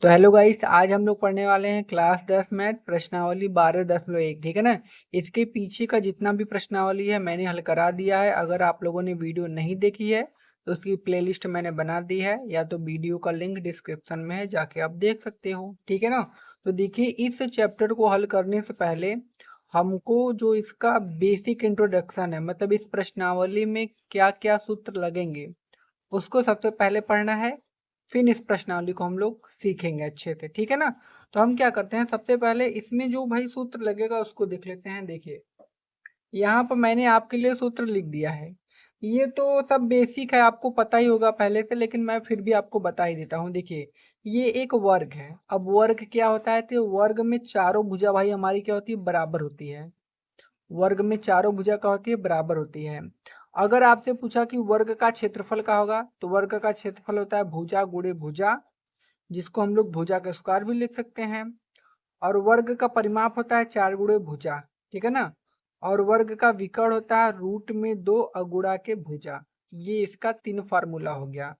तो hello guys, आज हम लोग पढ़ने वाले हैं क्लास 10 मैथ प्रश्नावली 12.1। ठीक है ना। इसके पीछे का जितना भी प्रश्नावली है मैंने हल करा दिया है। अगर आप लोगों ने वीडियो नहीं देखी है तो उसकी प्लेलिस्ट मैंने बना दी है, या तो वीडियो का लिंक डिस्क्रिप्शन में है, जाके आप देख सकते हो। ठीक है ना। तो देखिए, इस चैप्टर को हल करने से पहले हमको जो इसका बेसिक इंट्रोडक्शन है, मतलब इस प्रश्नावली में क्या क्या सूत्र लगेंगे, उसको सबसे पहले पढ़ना है। फिर इस प्रश्नावली को हम लोग सीखेंगे अच्छे से। ठीक है ना। तो हम क्या करते हैं, सबसे पहले इसमें जो भाई सूत्र लगेगा उसको देख लेते हैं। देखिए, यहाँ पर मैंने आपके लिए सूत्र लिख दिया है। ये तो सब बेसिक है, आपको पता ही होगा पहले से, लेकिन मैं फिर भी आपको बता ही देता हूँ। देखिए, ये एक वर्ग है। अब वर्ग क्या होता है, तो वर्ग में चारों भुजा भाई हमारी क्या होती है, बराबर होती है। वर्ग में चारों भुजा क्या होती है, बराबर होती है। अगर आपसे पूछा कि वर्ग का क्षेत्रफल क्या होगा, तो वर्ग का क्षेत्रफल होता है भुजा गुणे भुजा, जिसको हम लोग भुजा का स्क्वायर भी लिख सकते हैं। और वर्ग का परिमाप होता है 4 गुणे भुजा। ठीक है ना। और वर्ग का विकर्ण होता है रूट में 2 अगुणा के भुजा। ये इसका 3 फार्मूला हो गया।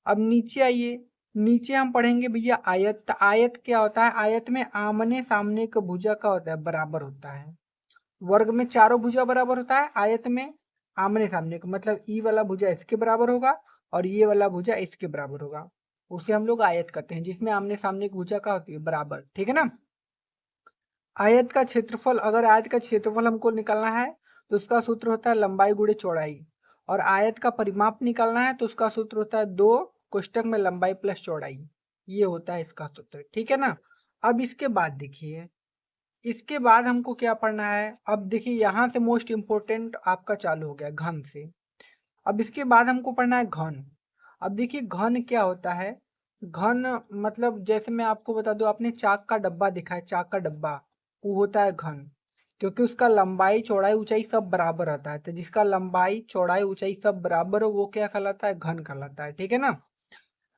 अब नीचे आइए, नीचे हम पढ़ेंगे भैया आयत। तो आयत क्या होता है, आयत में आमने सामने का भुजा का होता है, बराबर होता है। वर्ग में चारों भुजा बराबर होता है, आयत में आमने सामने का मतलब ई वाला भुजा इसके बराबर होगा और ये वाला भुजा इसके बराबर होगा। उसे हम लोग आयत कहते हैं, जिसमें आमने सामने की भुजा का होती है बराबर। ठीक है ना। आयत का क्षेत्रफल, अगर आयत का क्षेत्रफल हमको निकालना है तो उसका सूत्र होता है लंबाई गुणे चौड़ाई। और आयत का परिमाप निकालना है तो उसका सूत्र होता है 2 कोष्टक में लंबाई प्लस चौड़ाई। ये होता है इसका सूत्र। ठीक है ना। अब इसके बाद देखिए, इसके बाद हमको क्या पढ़ना है। अब देखिए, यहाँ से मोस्ट इम्पोर्टेंट आपका चालू हो गया घन से। अब इसके बाद हमको पढ़ना है घन। अब देखिए, घन क्या होता है। घन मतलब जैसे मैं आपको बता दूं, आपने चाक का डब्बा देखा है, चाक का डब्बा, वो होता है घन। क्योंकि उसका लंबाई चौड़ाई ऊंचाई सब बराबर रहता है, तो जिसका लंबाई चौड़ाई ऊंचाई सब बराबर हो वो क्या कहलाता है, घन कहलाता है। ठीक है ना।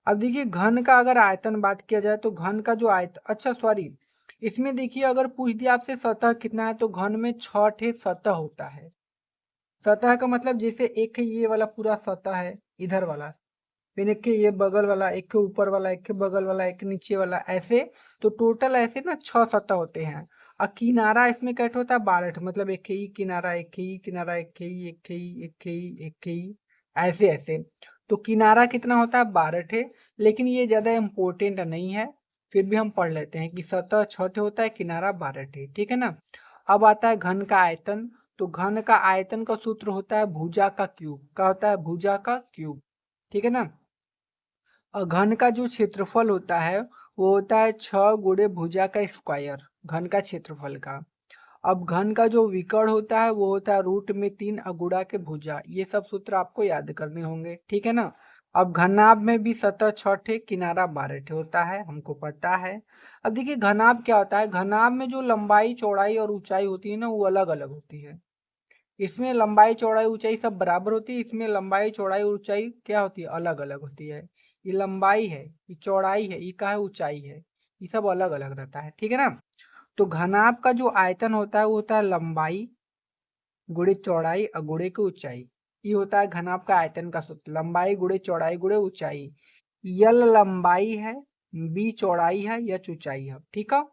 अब देखिए, घन का अगर आयतन बात किया जाए तो घन का जो आयतन, अच्छा सॉरी, इसमें देखिए अगर पूछ दिया आपसे सतह कितना है, तो घन में 6 ठे सतह होता है। सतह का मतलब जैसे एक है ये वाला पूरा सतह है, इधर वाला, फिर एक के ये बगल वाला, एक के ऊपर वाला, एक के बगल वाला, एक के नीचे वाला, ऐसे। तो टोटल ऐसे ना 6 सतह होते हैं। और किनारा इसमें कैसे होता है, 12 मतलब एक ही किनारा, एक ही किनारा, एक ही एक ही एक ही एक ही, ऐसे ऐसे। तो किनारा कितना होता है, 12 है। लेकिन ये ज्यादा इम्पोर्टेंट नहीं है, फिर भी हम पढ़ लेते हैं कि सतह 6 होता है, किनारा 12 है। ठीक है ना। अब आता है घन का आयतन। तो घन का आयतन का सूत्र होता है भुजा का क्यूब। क्या होता है, भुजा का क्यूब। ठीक है ना। और घन का जो क्षेत्रफल होता है वो होता है 6 गुणे भुजा का स्क्वायर, घन का क्षेत्रफल का। अब घन का जो विकर्ण होता है वो होता है रूट में 3 अगुणा के भुजा। ये सब सूत्र आपको याद करने होंगे। ठीक है ना। अब घनाभ में भी सतह 6 ठे, किनारा 12 ठे होता है, हमको पता है। अब देखिए, घनाभ क्या होता है। घनाभ में जो लंबाई चौड़ाई और ऊंचाई होती है ना, वो अलग अलग होती है। इसमें लंबाई चौड़ाई ऊंचाई सब बराबर होती है, इसमें लंबाई चौड़ाई ऊंचाई क्या होती है, अलग अलग होती है। ये लंबाई है, ये चौड़ाई है, ये क्या है, ऊंचाई है। ये सब अलग अलग रहता है। ठीक है ना। तो घनाभ का जो आयतन होता है वो होता है लंबाई गुणे चौड़ाई और गुणे की ऊंचाई। ये होता है घनाभ का आयतन का सूत्र, लंबाई गुणे चौड़ाई गुणे ऊंचाई। यल लंबाई है, बी चौड़ाई है, एच ऊंचाई है। ठीक है।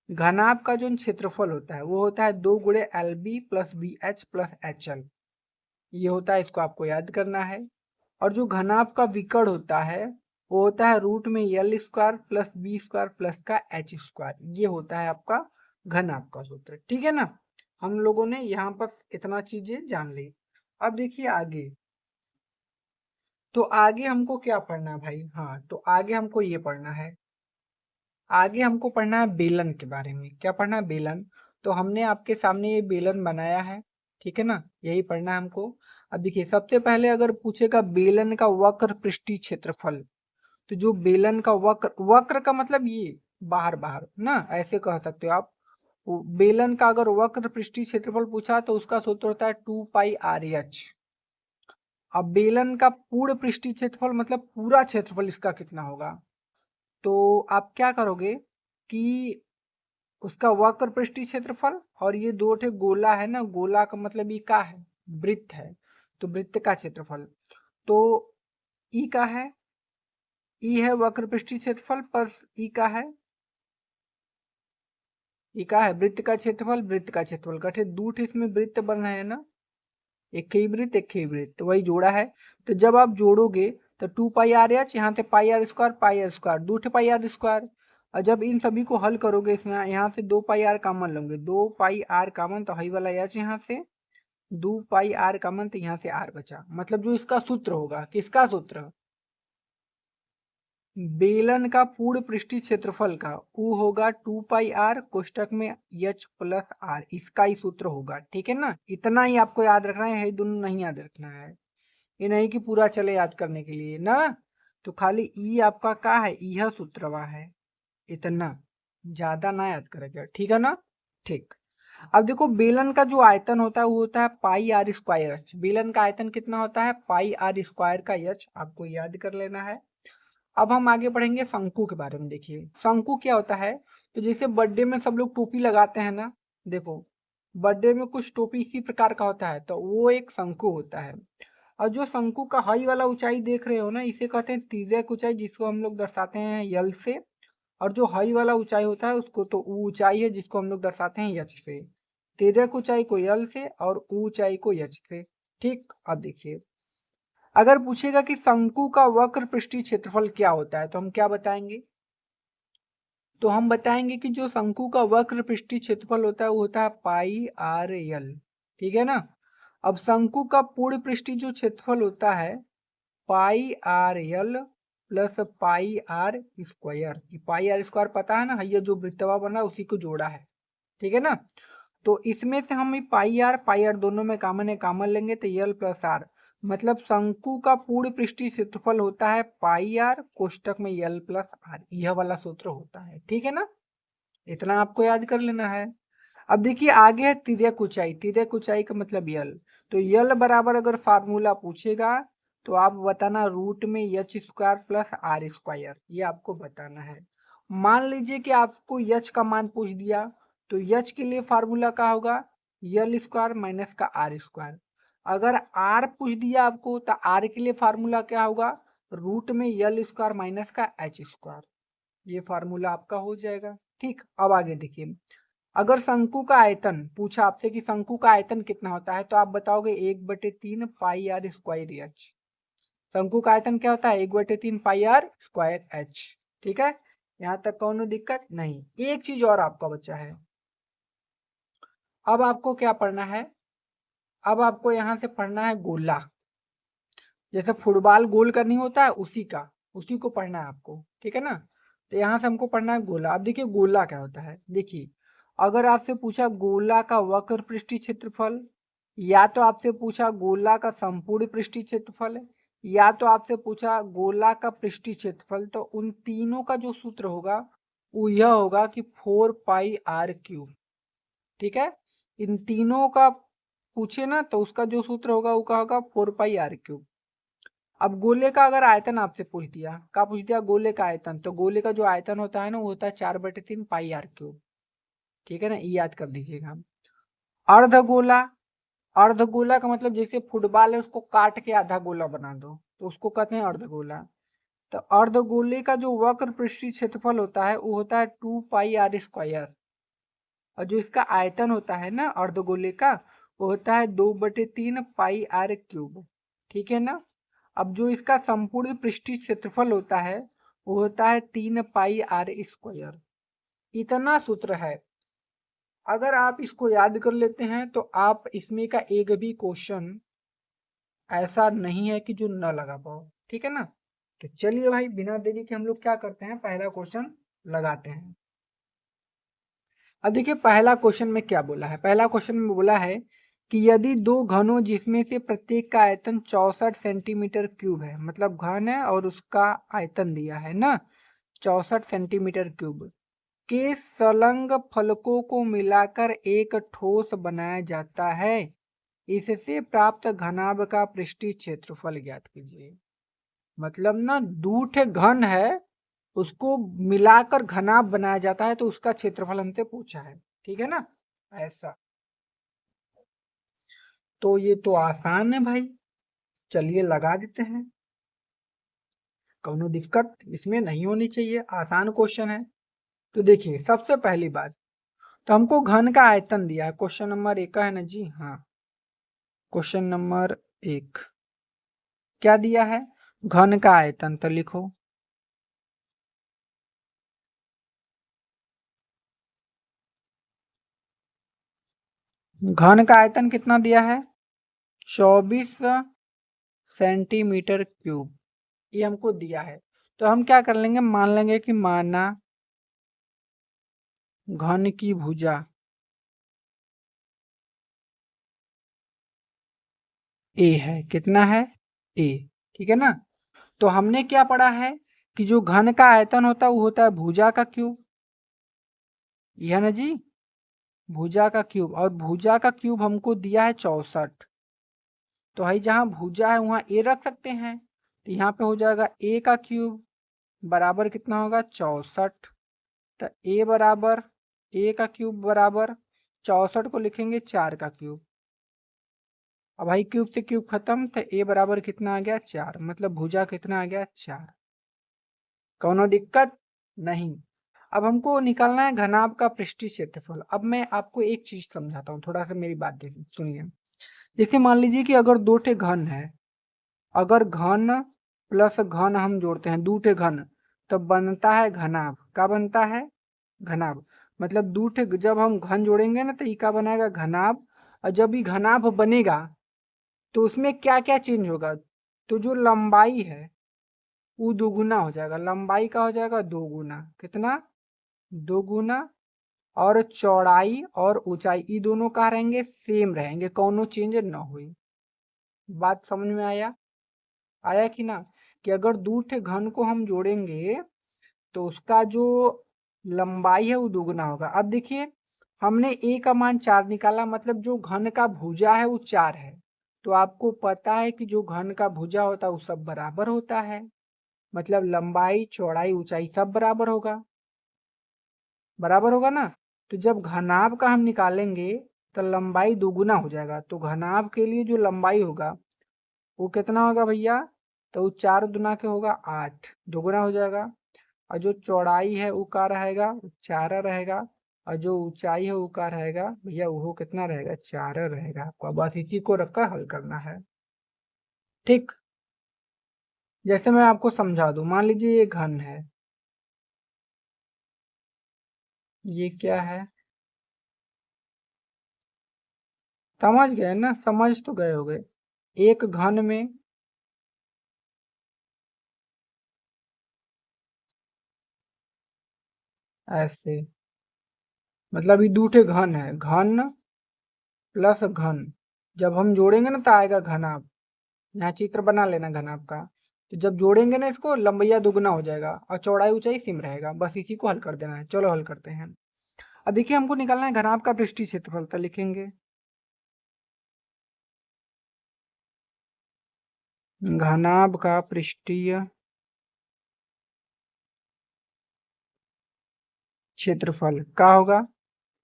घनाभ का जो क्षेत्रफल होता है वो होता है 2 गुणे L B plus B H plus H L. ये होता है, इसको आपको याद करना है। और जो घनाभ का विकर्ण होता है वो होता है रूट में L square plus B square plus का एच स्क्वायर। ये होता है आपका घनाभ का सूत्र। ठीक है ना। हम लोगों ने यहाँ पर इतना चीजें जान ली। अब देखिए आगे, तो आगे हमको क्या पढ़ना है भाई। हाँ, तो आगे हमको ये पढ़ना है, आगे हमको पढ़ना है बेलन के बारे में। क्या पढ़ना है, बेलन। तो हमने आपके सामने ये बेलन बनाया है। ठीक है ना, यही पढ़ना है हमको। अब देखिए, सबसे पहले अगर पूछेगा बेलन का वक्र पृष्ठीय क्षेत्रफल, तो जो बेलन का वक्र, वक्र का मतलब ये बाहर बाहर ना, ऐसे कह सकते हो आप। बेलन का अगर वक्र पृष्ठीय क्षेत्रफल पूछा तो उसका सूत्र होता है 2πr/h। अब बेलन का पूर्ण पृष्ठीय क्षेत्रफल मतलब पूरा क्षेत्रफल इसका कितना होगा, तो आप क्या करोगे कि उसका वक्र पृष्ठीय क्षेत्रफल और ये दो ठे गोला है ना, गोला का मतलब ई का है, वृत्त है, तो वृत्त का क्षेत्रफल। तो ई का है, ई है वक्र पृष्ठीय क्षेत्रफल प्लस ई का है, ई का है वृत्त का क्षेत्रफल, वृत्त का क्षेत्रफल कटे दूठ इसमें वृत्त बन रहे हैं ना, एक ही वृत्त एक ही वृत्त, तो वही जोड़ा है। तो जब आप जोड़ोगे तो 2 πr h, यहाँ से पाई आर स्क्वायर 2 πr², और जब इन सभी को हल करोगे इसमें यहाँ से 2 πr कॉमन लोगे, 2 πr कॉमन, तो हई वाला h यहाँ से 2 πr कॉमन, तो यहाँ से r बचा। मतलब जो इसका सूत्र होगा, किसका सूत्र, बेलन का पूर्ण पृष्ठीय क्षेत्रफल का, वो होगा 2 πr कोष्टक में h प्लस r, इसका ही सूत्र होगा। ठीक है ना, इतना ही आपको याद रखना है, दोनों नहीं याद रखना है, ये नहीं कि पूरा चले याद करने के लिए ना। तो खाली ई आपका का है, यह सूत्रवा है, इतना ज्यादा ना याद करेगा। ठीक है ना, ठीक। अब देखो बेलन का जो आयतन होता है वो होता है πr²h। बेलन का आयतन कितना होता है, πr² का h, आपको याद कर लेना है। अब हम आगे बढ़ेंगे शंकु के बारे में। देखिए शंकु क्या होता है, तो जैसे बर्थडे में सब लोग टोपी लगाते हैं ना, देखो बर्थडे में कुछ टोपी इसी प्रकार का होता है, तो वो एक शंकु होता है। और जो शंकु का हाई वाला ऊंचाई देख रहे हो ना, इसे कहते हैं तिर्यक ऊंचाई, जिसको हम लोग दर्शाते हैं यल से। और जो हाई वाला ऊंचाई होता है उसको, तो ऊंचाई है जिसको हम लोग दर्शाते हैं यच से। तिर्यक ऊंचाई को यल से और ऊंचाई को यच से। ठीक, अब देखिए अगर पूछेगा कि शंकु का वक्र पृष्ठीय क्षेत्रफल क्या होता है, तो हम क्या बताएंगे, तो हम बताएंगे कि जो शंकु का वक्र पृष्ठीय क्षेत्रफल होता है वो होता है πr/l। ठीक है ना। अब शंकु का पूर्ण पृष्ठीय जो क्षेत्रफल होता है πr/l प्लस πr²। πr² पता है ना, ये जो वृत्तवा बना उसी को जोड़ा है। ठीक है ना, तो इसमें से हम पाई आर दोनों में कॉमन है, कॉमन लेंगे तो यल प्लस आर। मतलब शंकु का पूर्ण पृष्ठीय क्षेत्रफल होता है πr कोष्टक में यल प्लस आर, यह वाला सूत्र होता है। ठीक है ना, इतना आपको याद कर लेना है। अब देखिए आगे है तिर्यक ऊंचाई। तिर्यक ऊंचाई का मतलब यल, तो यल बराबर अगर फार्मूला पूछेगा तो आप बताना रूट में h² प्लस r², ये आपको बताना है। मान लीजिए कि आपको h का मान पूछ दिया, तो h के लिए फार्मूला क्या होगा, l² माइनस का r²। अगर r पूछ दिया आपको तो r के लिए फार्मूला क्या होगा, रूट में l² माइनस का h², ये फार्मूला आपका हो जाएगा। ठीक, अब आगे देखिए अगर शंकु का आयतन पूछा आपसे कि शंकु का आयतन कितना होता है, तो आप बताओगे 1/3 πr²h। शंकु का आयतन क्या होता है, 1/3 πr²h। ठीक है, यहाँ तक कौन दिक्कत नहीं। एक चीज और आपका बच्चा है, अब आपको क्या पढ़ना है, अब आपको यहाँ से पढ़ना है गोला। जैसे फुटबॉल गोल का नहीं होता है, उसी को पढ़ना है आपको। ठीक है ना, तो यहाँ से हमको पढ़ना है गोला। अब देखिए गोला क्या होता है, देखिए अगर आपसे पूछा गोला का वक्र पृष्ठीय क्षेत्रफल, या तो आपसे पूछा गोला का संपूर्ण पृष्ठीय क्षेत्रफल, या तो आपसे पूछा गोला का पृष्ठीय क्षेत्रफल, तो उन तीनों का जो सूत्र होगा वो यह होगा कि 4πr³। ठीक है, इन तीनों का पूछे ना तो उसका जो सूत्र होगा वो क्या होगा, 4πr³। अब गोले का अगर आयतन आपसे पूछ दिया, क्या पूछ दिया, गोले का आयतन, तो गोले का जो आयतन होता है ना वो होता है 4/3 πr³। ठीक है ना, ये याद कर लीजिएगा। अर्धगोला, अर्धगोला का मतलब जैसे फुटबॉल है उसको काट के आधा गोला बना दो तो उसको कहते हैं अर्धगोला। तो अर्धगोले का जो वक्र पृष्ठीय क्षेत्रफल होता है वो होता है 2πr²। और जो इसका आयतन होता है ना अर्धगोले का, वो होता है 2/3 πr³। ठीक है ना, अब जो इसका संपूर्ण पृष्ठीय क्षेत्रफल होता है वो होता है 3πr²। इतना सूत्र है, अगर आप इसको याद कर लेते हैं तो आप इसमें का एक भी क्वेश्चन ऐसा नहीं है कि जो न लगा पाओ। ठीक है ना, तो चलिए भाई बिना देरी के हम लोग क्या करते हैं, पहला क्वेश्चन लगाते हैं। अब देखिए पहला क्वेश्चन में क्या बोला है, पहला क्वेश्चन में बोला है कि यदि दो घनों जिसमें से प्रत्येक का आयतन 64 सेंटीमीटर क्यूब है, मतलब घन है और उसका आयतन दिया है ना 64 सेंटीमीटर क्यूब, के संलग्न फलकों को मिलाकर एक ठोस बनाया जाता है, इससे प्राप्त घनाभ का पृष्ठीय क्षेत्रफल ज्ञात कीजिए। मतलब ना दूठ घन है उसको मिलाकर घनाभ बनाया जाता है, तो उसका क्षेत्रफल हमसे पूछा है। ठीक है ना, ऐसा तो ये तो आसान है भाई, चलिए लगा देते हैं। कोनो दिक्कत इसमें नहीं होनी चाहिए, आसान क्वेश्चन है। तो देखिए सबसे पहली बात, तो हमको घन का आयतन दिया है, क्वेश्चन नंबर 1 का है ना जी, हाँ क्वेश्चन नंबर 1 क्या दिया है, घन का आयतन। तो लिखो घन का आयतन कितना दिया है, 24 सेंटीमीटर क्यूब, ये हमको दिया है। तो हम क्या कर लेंगे, मान लेंगे कि माना घन की भुजा ए है, कितना है ए, ठीक है ना। तो हमने क्या पढ़ा है कि जो घन का आयतन होता है वो होता है भुजा का क्यूब, यह ना जी, भुजा का क्यूब, और भुजा का क्यूब हमको दिया है 64। तो भाई जहाँ भुजा है वहाँ ए रख सकते हैं, तो यहाँ पे हो जाएगा ए का क्यूब बराबर कितना होगा 64। तो ए बराबर ए का क्यूब बराबर 64 को लिखेंगे 4 का क्यूब। अब भाई क्यूब से क्यूब खत्म, तो ए बराबर कितना आ गया 4, मतलब भुजा कितना आ गया 4। कोनो दिक्कत नहीं। अब हमको निकालना है घनाभ का पृष्ठीय क्षेत्रफल। अब मैं आपको एक चीज समझाता हूँ, थोड़ा सा मेरी बात देखिए सुनिए। जैसे मान लीजिए कि अगर दो ठे घन है, अगर घन प्लस घन हम जोड़ते हैं, दो ठे घन, तब बनता है घनाभ। क्या बनता है, घनाभ। मतलब दो ठे जब हम घन जोड़ेंगे ना तो ये क्या बनाएगा, घनाभ। और जब ये घनाभ बनेगा तो उसमें क्या क्या चेंज होगा, तो जो लंबाई है वो दोगुना हो जाएगा, लंबाई का हो जाएगा दोगुना, कितना, दोगुना। और चौड़ाई और ऊंचाई ये दोनों का रहेंगे सेम रहेंगे, कोनो चेंज ना हुई। बात समझ में आया, आया कि ना, कि अगर दो ठे घन को हम जोड़ेंगे तो उसका जो लंबाई है वो दोगुना होगा। अब देखिए हमने ए का मान 4 निकाला, मतलब जो घन का भुजा है वो 4 है। तो आपको पता है कि जो घन का भुजा होता है वो सब बराबर होता है, मतलब लंबाई चौड़ाई ऊंचाई सब बराबर होगा, बराबर होगा ना। तो जब घनाभ का हम निकालेंगे तो लंबाई दोगुना हो जाएगा, तो घनाभ के लिए जो लंबाई होगा वो कितना होगा भैया, तो वो 4 दुना के होगा 8, दोगुना हो जाएगा। और जो चौड़ाई है वो क्या रहेगा, 4 रहेगा। और जो ऊंचाई है वो क्या रहेगा भैया, वो कितना रहेगा, 4 रहेगा। आपको बस इसी को रखकर हल करना है, ठीक। जैसे मैं आपको समझा दूं, मान लीजिए ये घन है, ये क्या है, समझ गए ना, समझ तो गए होगे। एक घन में ऐसे, मतलब ये दूठे घन है, घन प्लस घन, जब हम जोड़ेंगे ना तो आएगा घनाभ। यहाँ चित्र बना लेना घनाभ का। तो जब जोड़ेंगे ना इसको, लंबैया दुगना हो जाएगा और चौड़ाई ऊंचाई सेम रहेगा, बस इसी को हल कर देना है। चलो हल करते हैं। अब देखिए हमको निकालना है घनाभ का पृष्ठीय क्षेत्रफल, तो लिखेंगे घनाभ का पृष्ठीय क्षेत्रफल क्या होगा,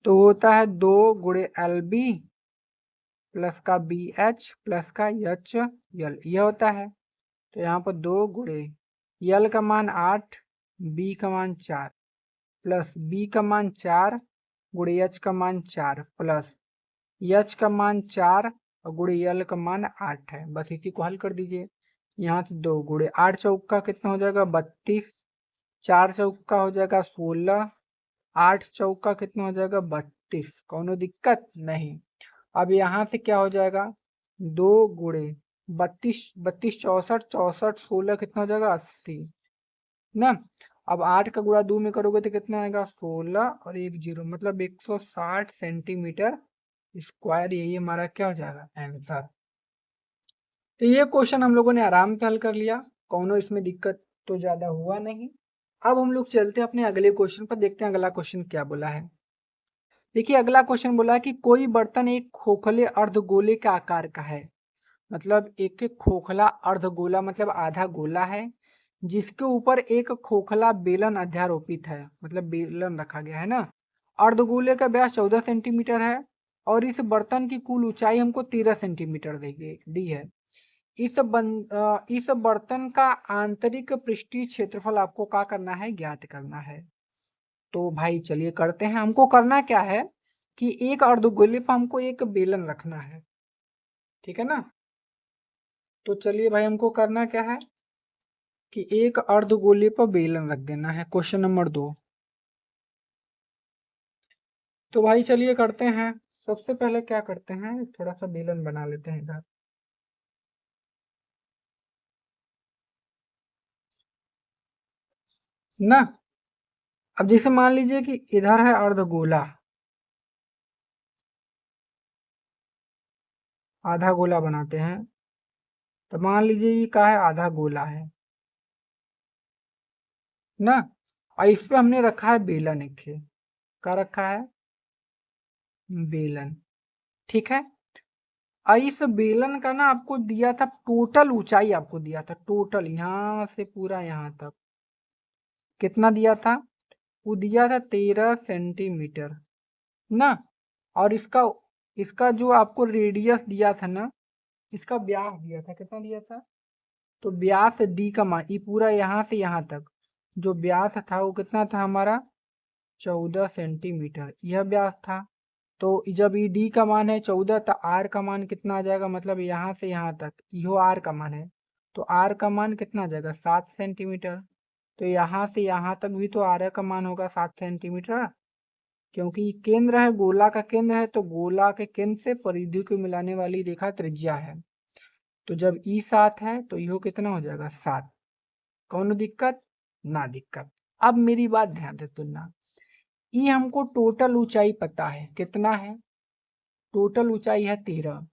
तो होता है 2 गुणे LB प्लस का BH प्लस का HL, ये होता है। तो यहाँ पर 2 गुणे यल का मान 8, बी का मान 4, प्लस बी का मान 4 गुणे एच का मान 4, प्लस एच का मान 4 और गुणे यल का मान 8 है। बस इसी को हल कर दीजिए। यहाँ से 2 गुणे 8 चौका कितना हो जाएगा 32, 4 चौका हो जाएगा 16, 8 चौका कितना हो जाएगा 32, कोनो दिक्कत नहीं। अब यहाँ से क्या हो जाएगा, 2 गुणे 32, 32 64, 64 16 कितना हो जाएगा 80 ना। अब 8 का गुणा 2 में करोगे तो कितना आएगा 16 और 1 0, मतलब 160 सेंटीमीटर स्क्वायर, यही हमारा क्या हो जाएगा आंसर। तो ये क्वेश्चन हम लोगों ने आराम से हल कर लिया, कौनो इसमें दिक्कत तो ज्यादा हुआ नहीं। अब हम लोग चलते हैं अपने अगले क्वेश्चन पर, देखते हैं अगला क्वेश्चन क्या बोला है। देखिए अगला क्वेश्चन बोला है कि कोई बर्तन एक खोखले अर्धगोले के आकार का है, मतलब एक खोखला अर्धगोला मतलब आधा गोला है, जिसके ऊपर एक खोखला बेलन अध्यारोपित है, मतलब बेलन रखा गया है ना। अर्धगोले का व्यास 14 सेंटीमीटर है और इस बर्तन की कुल ऊंचाई हमको 13 सेंटीमीटर दी है। इस बर्तन का आंतरिक पृष्ठीय क्षेत्रफल आपको क्या करना है, ज्ञात करना है। तो भाई चलिए करते हैं। हमको करना क्या है कि एक अर्धगोले पर हमको एक बेलन रखना है, ठीक है ना। तो चलिए भाई हमको करना क्या है कि एक अर्धगोले पर बेलन रख देना है, क्वेश्चन नंबर 2। तो भाई चलिए करते हैं। सबसे पहले क्या करते हैं, थोड़ा सा बेलन बना लेते हैं इधर ना। अब जैसे मान लीजिए कि इधर है अर्धगोला, आधा गोला बनाते हैं। तो मान लीजिए ये क्या है, आधा गोला है ना। और इस पे हमने रखा है बेलन, एक क्या रखा है, बेलन, ठीक है। और इस बेलन का ना आपको दिया था टोटल ऊंचाई, आपको दिया था टोटल यहाँ से पूरा यहाँ तक कितना दिया था, वो दिया था 13 सेंटीमीटर ना। और इसका इसका जो आपको रेडियस दिया था ना, इसका व्यास दिया था, कितना दिया था। तो व्यास डी का मान, ये पूरा यहाँ से यहाँ तक जो व्यास था वो कितना था हमारा, 14 सेंटीमीटर यह व्यास था। तो जब ई डी का मान है 14, तो आर का मान कितना आ जाएगा, मतलब यहाँ से यहाँ तक यो आर का मान है। तो आर का मान कितना आ जाएगा, 7 सेंटीमीटर। तो यहाँ से यहाँ तक भी तो आर का मान होगा 7 सेंटीमीटर, क्योंकि केंद्र है, गोला का केंद्र है। तो गोला के केंद्र से परिधि को मिलाने वाली रेखा त्रिज्या है। तो जब ई 7 है तो यो कितना हो जाएगा, 7। कौन दिक्कत, ना दिक्कत। अब मेरी बात ध्यान से सुनना, ये हमको टोटल ऊंचाई पता है, कितना है, टोटल ऊंचाई है 13।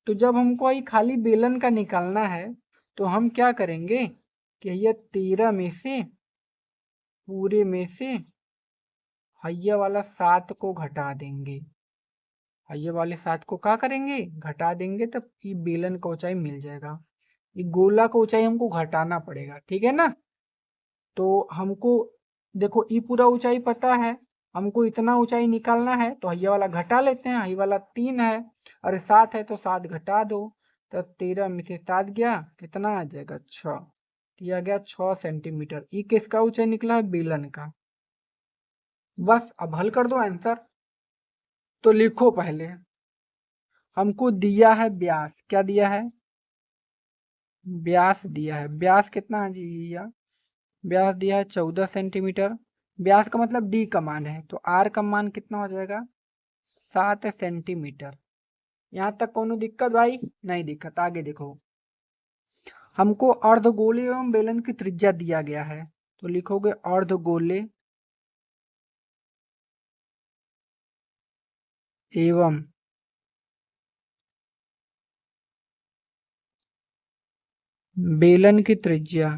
तो जब हमको ये खाली बेलन का निकालना है, तो हम क्या करेंगे कि ये 13 में से, पूरे में से हैया वाला 7 को घटा देंगे। हैया वाले 7 को क्या करेंगे, घटा देंगे, तब ये बेलन का ऊंचाई मिल जाएगा। ये गोला का ऊंचाई हमको घटाना पड़ेगा, ठीक है ना। तो हमको देखो ये पूरा ऊंचाई पता है, हमको इतना ऊंचाई निकालना है, तो ये वाला घटा लेते हैं। ये वाला 3 है और 7 है, तो 7 घटा दो। तो 13 में से 7 गया, कितना आ जाएगा, 6। दिया गया 6 सेंटीमीटर। ये किसका ऊंचाई निकला है, बेलन का। बस अब हल कर दो आंसर। तो लिखो पहले, हमको दिया है व्यास, क्या दिया है, व्यास दिया है। व्यास कितना है जी, व्यास दिया है 14 सेंटीमीटर। व्यास का मतलब डी का मान है, तो आर का मान कितना हो जाएगा, 7 सेंटीमीटर। यहाँ तक कोनो दिक्कत भाई, नहीं दिक्कत। आगे देखो, हमको अर्धगोले एवं बेलन की त्रिज्या दिया गया है। तो लिखोगे अर्धगोले एवं बेलन की त्रिज्या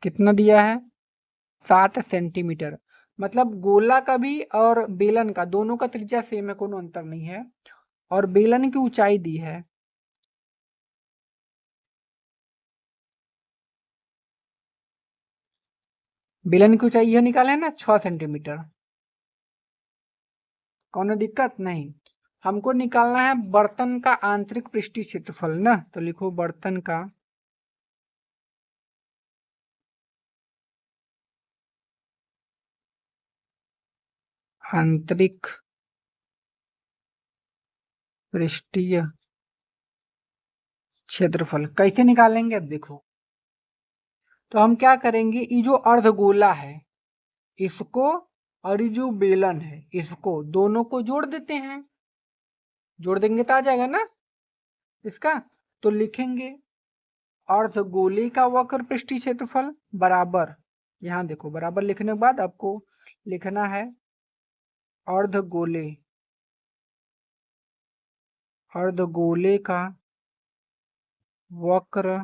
कितना दिया है, 7 सेंटीमीटर। मतलब गोला का भी और बेलन का, दोनों का त्रिज्या सेम है, कोनो अंतर नहीं है। और बेलन की ऊंचाई दी है, बेलन की ऊंचाई यह निकाले ना, 6 सेंटीमीटर। कोनो दिक्कत नहीं। हमको निकालना है बर्तन का आंतरिक पृष्ठीय क्षेत्रफल ना। तो लिखो बर्तन का आंतरिक पृष्ठीय क्षेत्रफल कैसे निकालेंगे, अब देखो। तो हम क्या करेंगे, ये जो अर्धगोला है इसको, और ये जो बेलन है इसको, दोनों को जोड़ देते हैं। जोड़ देंगे तो आ जाएगा ना इसका। तो लिखेंगे अर्धगोले का वक्र पृष्ठीय क्षेत्रफल बराबर, यहाँ देखो बराबर लिखने के बाद आपको लिखना है अर्धगोले, अर्धगोले का वक्र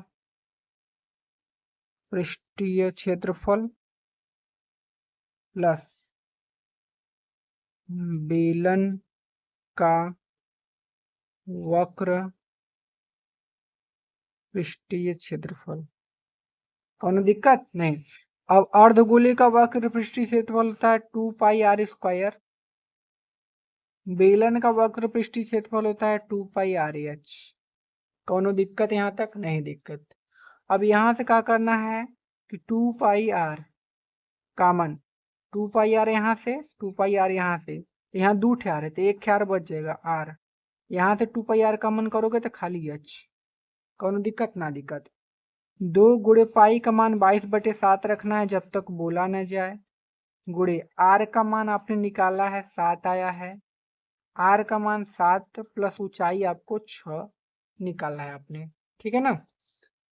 पृष्ठीय क्षेत्रफल प्लस बेलन का वक्र पृष्ठीय क्षेत्रफल। कौन दिक्कत नहीं। अब अर्धगोले का वक्र पृष्ठीय क्षेत्रफल होता है 2 पाई r स्क्वायर, बेलन का वक्र पृष्ठीय क्षेत्रफल होता है 2 पाई आर एच। कौनो दिक्कत यहाँ तक? नहीं दिक्कत। अब यहाँ से क्या करना है कि 2 पाई आर कॉमन, 2 पाई आर यहाँ से, 2 पाई आर यहाँ से, तो यहाँ 2 ठे आर है तो 1 खे आर बच जाएगा आर। यहाँ से 2 पाई आर कॉमन करोगे तो खाली एच। कौनो दिक्कत? ना दिक्कत। 2 गुणे पाई का मान 22/7 रखना है जब तक बोला न जाए, गुणे आर का मान आपने निकाला है 7 आया है, आर का मान 7 प्लस ऊंचाई आपको 6 निकालना है आपने, ठीक है ना।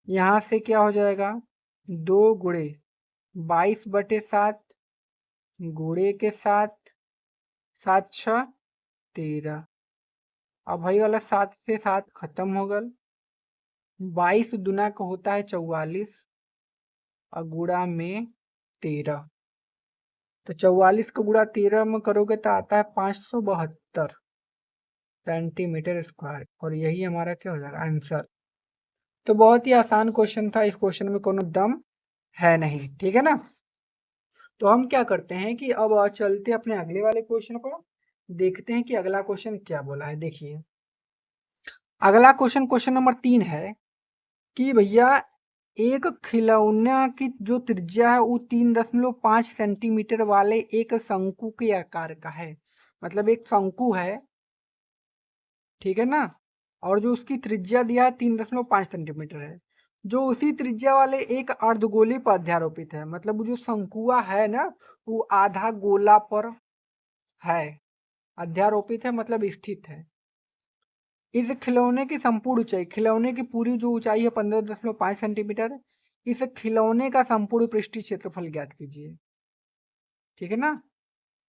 यहाँ से क्या हो जाएगा 2 गुणे 22/7 गुणे के 7, 7 6 13। अब भाई वाला 7 से 7 खत्म हो गल, 22 दुना का होता है 44 और गुणा में 13, तो 44 को गुणा 13 में करोगे तो आता है 572 सेंटीमीटर स्क्वायर, और यही हमारा क्या हो जाएगा आंसर। तो बहुत ही आसान क्वेश्चन था, इस क्वेश्चन में कोनो दम है नहीं, ठीक है ना। तो हम क्या करते हैं कि अब चलते अपने अगले वाले क्वेश्चन पर, देखते हैं कि अगला क्वेश्चन क्या बोला है। देखिए अगला क्वेश्चन, क्वेश्चन नंबर 3 है कि भैया एक खिलौना की जो त्रिज्या है वो 3.5 सेंटीमीटर वाले एक शंकु के आकार का है। मतलब एक शंकु है, ठीक है ना, और जो उसकी त्रिज्या दिया है 3.5 सेंटीमीटर है, जो उसी त्रिज्या वाले एक अर्धगोले पर अध्यारोपित है। मतलब वो जो शंकुआ है ना वो आधा गोला पर है, अध्यारोपित है मतलब स्थित है। इस खिलौने की संपूर्ण ऊंचाई, खिलौने की पूरी जो ऊंचाई है 15.5 सेंटीमीटर, इस खिलौने का संपूर्ण पृष्ठीय क्षेत्रफल ज्ञात कीजिए, ठीक है ना।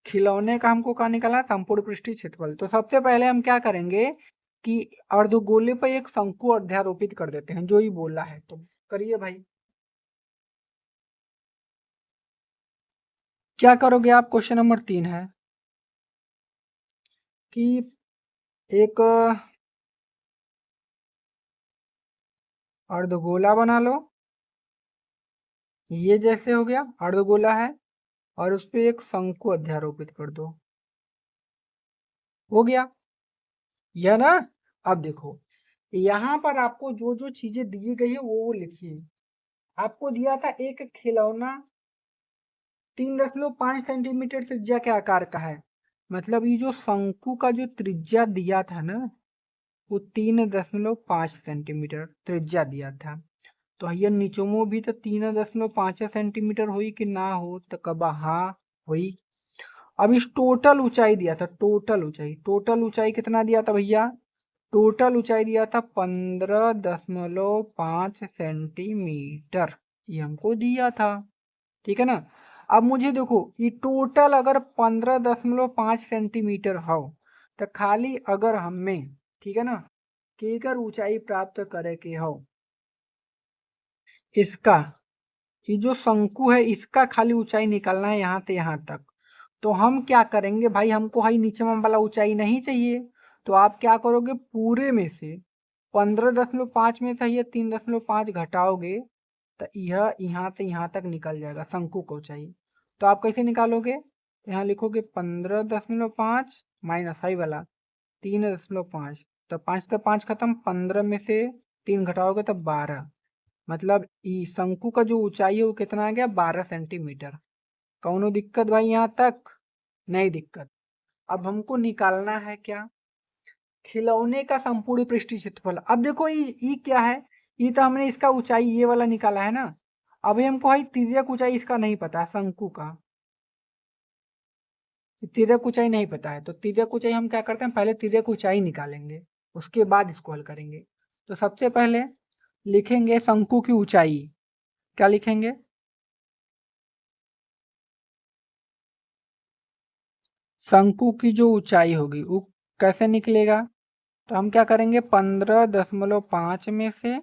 खिलौने का हमको कहा निकाला संपूर्ण पृष्ठीय क्षेत्रफल। तो सबसे पहले हम क्या करेंगे कि अर्धगोले पर एक शंकु अध्यारोपित कर देते हैं, जो ही बोला है तो करिए भाई। क्या करोगे आप, क्वेश्चन नंबर 3 है कि एक अर्धगोला बना लो, ये जैसे हो गया अर्धगोला है, और उस पर एक शंकु अध्यारोपित कर दो, हो गया यह ना। अब देखो यहाँ पर आपको जो जो चीजें दी गई है वो लिखिए। आपको दिया था एक खिलौना 3.5 सेंटीमीटर त्रिज्या के आकार का है, मतलब ये जो शंकु का जो त्रिज्या दिया था ना वो 3.5 सेंटीमीटर त्रिज्या दिया था। तो ये नीचों भी तो 3.5 सेंटीमीटर हुई कि ना हो, तो कब हाँ हुई। अब इस टोटल ऊंचाई दिया था, टोटल ऊंचाई, टोटल ऊंचाई कितना दिया था भैया, टोटल ऊंचाई दिया था 15.5 सेंटीमीटर, ये हमको दिया था, ठीक है ना। अब मुझे देखो ये टोटल अगर 15.5 सेंटीमीटर हो तो खाली अगर हमें, ठीक है ना, केकर ऊंचाई प्राप्त करे के हो, इसका, ये जो शंकु है इसका खाली ऊंचाई निकालना है यहाँ से यहाँ तक। तो हम क्या करेंगे भाई, हमको हाई नीचे वाला ऊंचाई नहीं चाहिए, तो आप क्या करोगे पूरे में से 15.5 में से ये 3.5 घटाओगे तो यह यहाँ से यहाँ तक निकल जाएगा शंकु का ऊंचाई। तो आप कैसे निकालोगे, तो यहाँ लिखोगे 15.5 माइनस हाई वाला 3.5, तो 5 से 5 खत्म, 15 में से 3 घटाओगे तो 12, मतलब शंकु का जो ऊंचाई है वो कितना आ गया 12 सेंटीमीटर। कौनो दिक्कत भाई यहाँ तक? नहीं दिक्कत। अब हमको निकालना है क्या, खिलौने का संपूर्ण पृष्ठीय क्षेत्रफल। अब देखो ये क्या है, ये तो हमने इसका ऊंचाई ये वाला निकाला है ना। अभी हमको भाई तिर्यक ऊंचाई इसका नहीं पता है शंकु का, तिर्यक ऊंचाई नहीं पता है, तो तिर्यक ऊंचाई हम क्या करते हैं पहले तिर्यक ऊंचाई निकालेंगे उसके बाद इसको हल करेंगे। तो सबसे पहले लिखेंगे शंकु की ऊंचाई, क्या लिखेंगे, शंकु की जो ऊंचाई होगी वो कैसे निकलेगा, तो हम क्या करेंगे 15.5 में से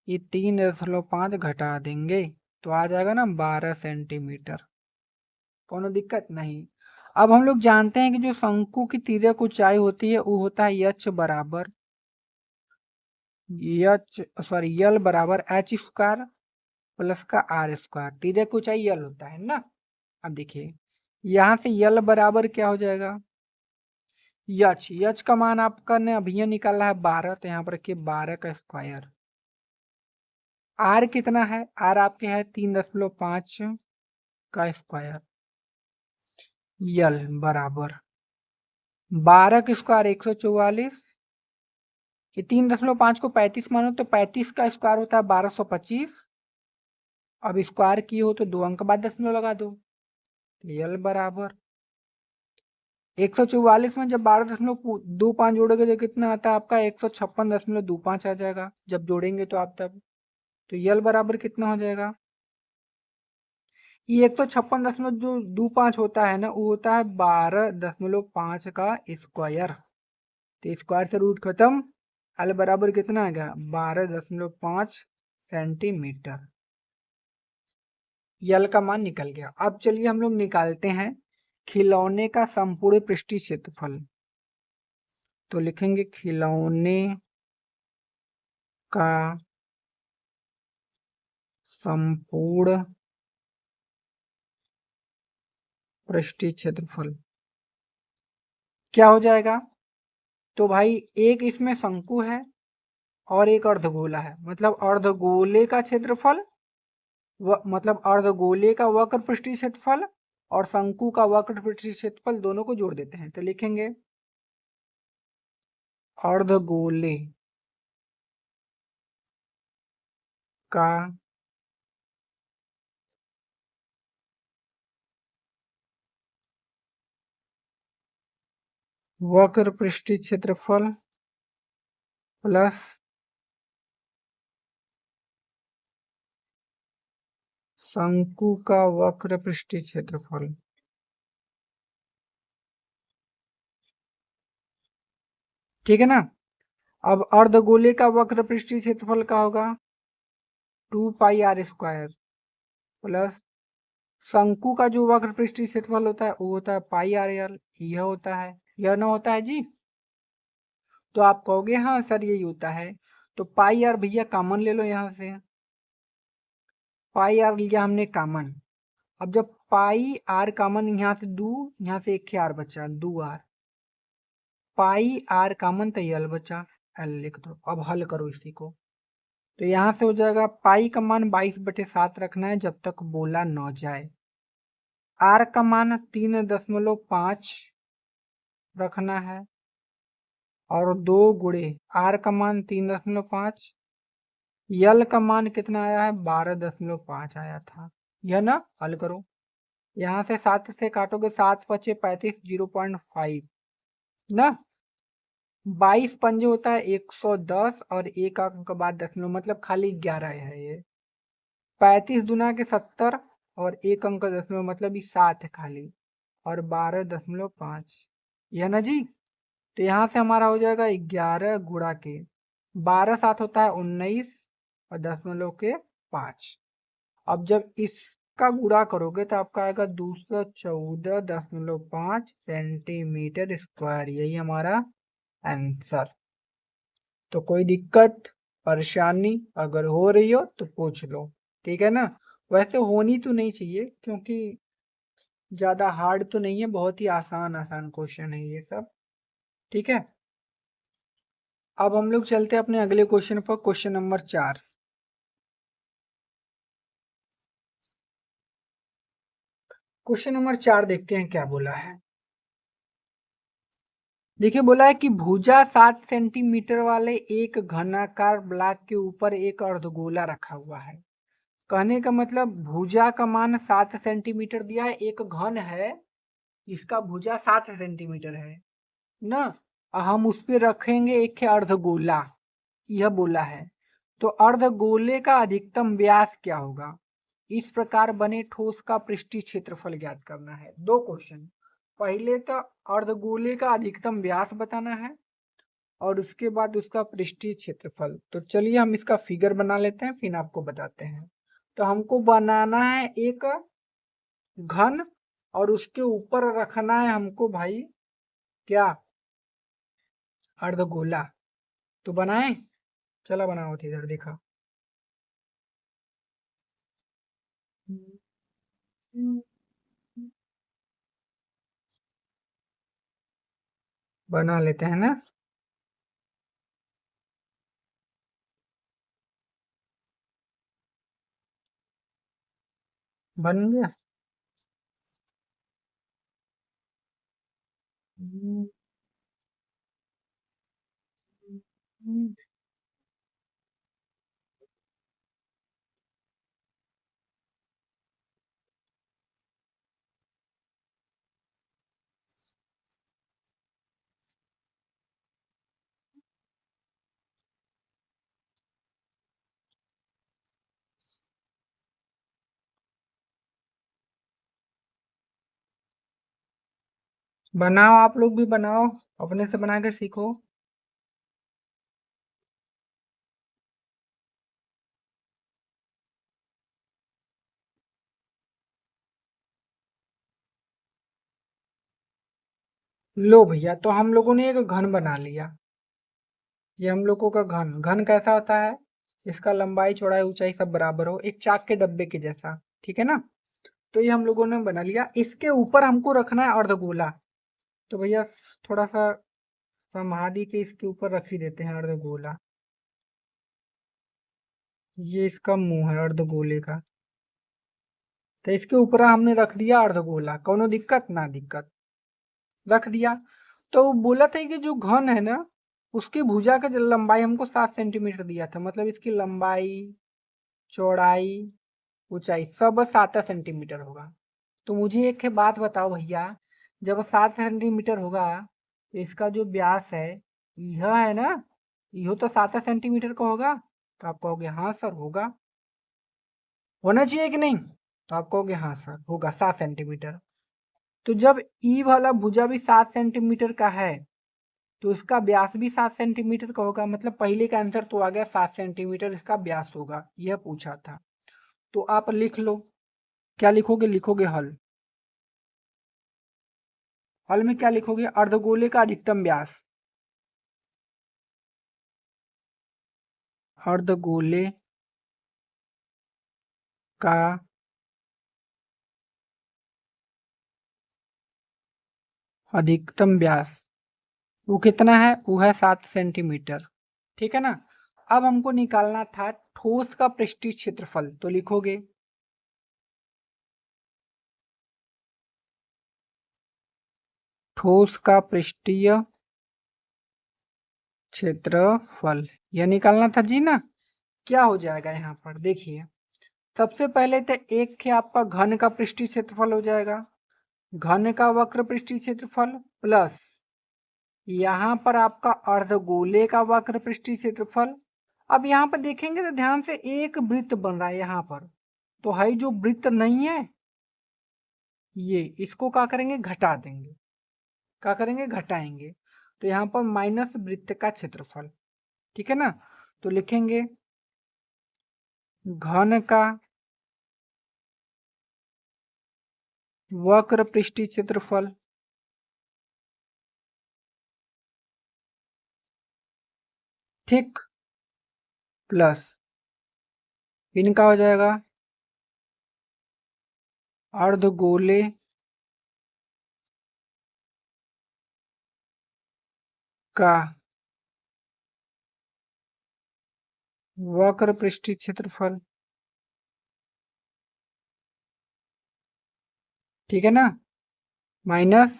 ये 3.5 घटा देंगे तो आ जाएगा ना 12 सेंटीमीटर। कोनो दिक्कत नहीं। अब हम लोग जानते हैं कि जो शंकु की तिर्यक ऊंचाई होती है वो होता है एच बराबर यल बराबर एच स्क्वायर प्लस का आर स्क्वायर, तिर्यक ऊंचाई यल होता है ना। अब देखिए यहाँ से यल बराबर क्या हो जाएगा, यच यच का मान आपका ने अभी ये निकाला है 12, तो यहाँ पर रखिए 12 का स्क्वायर। आर कितना है, आर आपके है 3.5 का स्क्वायर। यल बराबर 12 का स्क्वायर 144, ये 3.5 को 35 मानो तो 35 का स्क्वायर होता है 1225। अब स्क्वायर की हो तो 2 अंक बाद दशमलव लगा दो, तो यल बराबर 144 में जब 12.25 जोड़ोगे तो कितना आता है आपका 156.25 आ जाएगा जब जोड़ेंगे तो आप तब। तो यल बराबर कितना हो जाएगा, ये 156.25 होता है ना, वो होता है 12.5 का स्क्वायर। तो स्क्वायर से रूट खत्म, एल बराबर कितना आ गया 12.5 सेंटीमीटर। यल का मान निकल गया। अब चलिए हम लोग निकालते हैं खिलौने का संपूर्ण पृष्ठीय क्षेत्रफल। तो लिखेंगे खिलौने का संपूर्ण पृष्ठीय क्षेत्रफल क्या हो जाएगा। तो भाई एक इसमें शंकु है और एक अर्धगोला है, मतलब अर्धगोले का क्षेत्रफल मतलब अर्धगोले का वक्र पृष्ठीय क्षेत्रफल और शंकु का वक्र पृष्ठीय क्षेत्रफल दोनों को जोड़ देते हैं। तो लिखेंगे अर्धगोले का वक्र पृष्ठीय क्षेत्रफल प्लस शंकु का वक्र पृष्ठीय क्षेत्रफल। ठीक है ना। अब अर्धगोले का वक्र पृष्ठीय क्षेत्रफल का होगा 2πr² प्लस शंकु का जो वक्र पृष्ठीय क्षेत्रफल होता है वो होता है πr_l, यह होता है, यह ना होता है जी। तो आप कहोगे हाँ सर यही होता है, तो पाई आर भैया कॉमन ले लो यहाँ से, पाई आर लिया हमने कॉमन। अब जब पाई आर कॉमन, यहाँ से दो, यहाँ से एक आर बचा 2r, पाई आर कॉमन तो यल बचा, एल लिख दो। अब हल करो इसी को, तो यहाँ से हो जाएगा पाई का मान 22/7 रखना है जब तक बोला न जाए। आर का मान 3.5 रखना है और 2 गुणे आर का मान 3.5, यल का मान कितना आया है 12.5 आया था। यह ना हल करो, यहाँ से 7 से काटोगे 7 पचे 35, 0.5 ना, 22 पंजे होता है 110 और एक अंक के बाद दशमलव, मतलब खाली 11 है ये। 35 दुना के 70 और एक अंक दशमलव मतलब ये 7 है खाली, और 12.5, यह ना जी। तो यहाँ से हमारा हो जाएगा 11 गुणा के 12 7 होता है 19 और दशमलव के 5। अब जब इसका गुणा करोगे तो आपका आएगा 214.5 सेंटीमीटर स्क्वायर, यही हमारा आंसर। तो कोई दिक्कत परेशानी अगर हो रही हो तो पूछ लो, ठीक है ना। वैसे होनी तो नहीं चाहिए क्योंकि ज्यादा हार्ड तो नहीं है, बहुत ही आसान आसान क्वेश्चन है ये सब, ठीक है। अब हम लोग चलते हैं अपने अगले क्वेश्चन पर, क्वेश्चन नंबर 4। क्वेश्चन नंबर 4 देखते हैं क्या बोला है। देखिए बोला है कि भुजा 7 सेंटीमीटर वाले एक घनाकार ब्लॉक के ऊपर एक अर्धगोला रखा हुआ है। कहने का मतलब भुजा का मान 7 सेंटीमीटर दिया है, एक घन है जिसका भुजा 7 सेंटीमीटर है ना, हम उस पर रखेंगे एक अर्धगोला, यह बोला है। तो अर्धगोले का अधिकतम व्यास क्या होगा, इस प्रकार बने ठोस का पृष्ठीय क्षेत्रफल ज्ञात करना है। दो क्वेश्चन, पहले तो अर्धगोले का अधिकतम व्यास बताना है और उसके बाद उसका पृष्ठीय क्षेत्रफल। तो चलिए हम इसका फिगर बना लेते हैं फिर आपको बताते हैं। तो हमको बनाना है एक घन और उसके ऊपर रखना है हमको भाई क्या, अर्धगोला। तो बनाए, चला बनाओ इधर देखा। बना लेते हैं ना। बन गया। हम्म, हम्म, बनाओ, आप लोग भी बनाओ, अपने से बना के सीखो। लो भैया, तो हम लोगों ने एक घन बना लिया। ये हम लोगों का घन घन कैसा होता है? इसका लंबाई चौड़ाई ऊंचाई सब बराबर हो, एक चाक के डब्बे के जैसा। ठीक है ना? तो ये हम लोगों ने बना लिया। इसके ऊपर हमको रखना है अर्धगोला। तो भैया थोड़ा सा संभाली के इसके ऊपर रख ही देते हैं अर्धगोला। ये इसका मुंह है अर्धगोले का। तो इसके ऊपर हमने रख दिया अर्धगोला, कोनो दिक्कत ना दिक्कत, रख दिया। तो बोला था कि जो घन है ना, उसकी भुजा का जो लंबाई हमको 7 सेंटीमीटर दिया था, मतलब इसकी लंबाई चौड़ाई ऊंचाई सब 7 सेंटीमीटर होगा। तो मुझे एक बात बताओ भैया, जब 7 सेंटीमीटर होगा तो इसका जो व्यास है यह है ना, यह तो 7 सेंटीमीटर का होगा। तो आप कहोगे हाँ सर होगा, होना चाहिए कि नहीं? तो आप कहोगे हाँ सर होगा 7 सेंटीमीटर। तो जब ई वाला भुजा भी 7 सेंटीमीटर का है, तो इसका व्यास भी 7 सेंटीमीटर का होगा। मतलब पहले का आंसर तो आ गया, 7 सेंटीमीटर इसका व्यास होगा, यह पूछा था। तो आप लिख लो, क्या लिखोगे? लिखोगे हल। हल में क्या लिखोगे? अर्धगोले का अधिकतम व्यास। अर्धगोले का अधिकतम व्यास वो कितना है? वो है 7 सेंटीमीटर। ठीक है ना? अब हमको निकालना था ठोस का पृष्ठीय क्षेत्रफल। तो लिखोगे ठोस का पृष्ठीय क्षेत्रफल, यह निकालना था जी ना। क्या हो जाएगा यहाँ पर देखिए, सबसे पहले तो एक के आपका घन का पृष्ठीय क्षेत्रफल हो जाएगा, घन का वक्र पृष्ठीय क्षेत्रफल प्लस यहाँ पर आपका अर्धगोले का वक्र पृष्ठीय क्षेत्रफल। अब यहाँ पर देखेंगे तो ध्यान से एक वृत्त बन रहा है यहाँ पर। तो है जो वृत्त नहीं है ये, इसको क्या करेंगे? घटा देंगे। क्या करेंगे? घटाएंगे। तो यहाँ पर माइनस वृत्त का क्षेत्रफल। ठीक है ना? तो लिखेंगे घन का वक्र पृष्ठीय क्षेत्रफल ठीक प्लस इनका हो जाएगा अर्धगोले का वक्र पृष्ठीय क्षेत्रफल। ठीक है ना? माइनस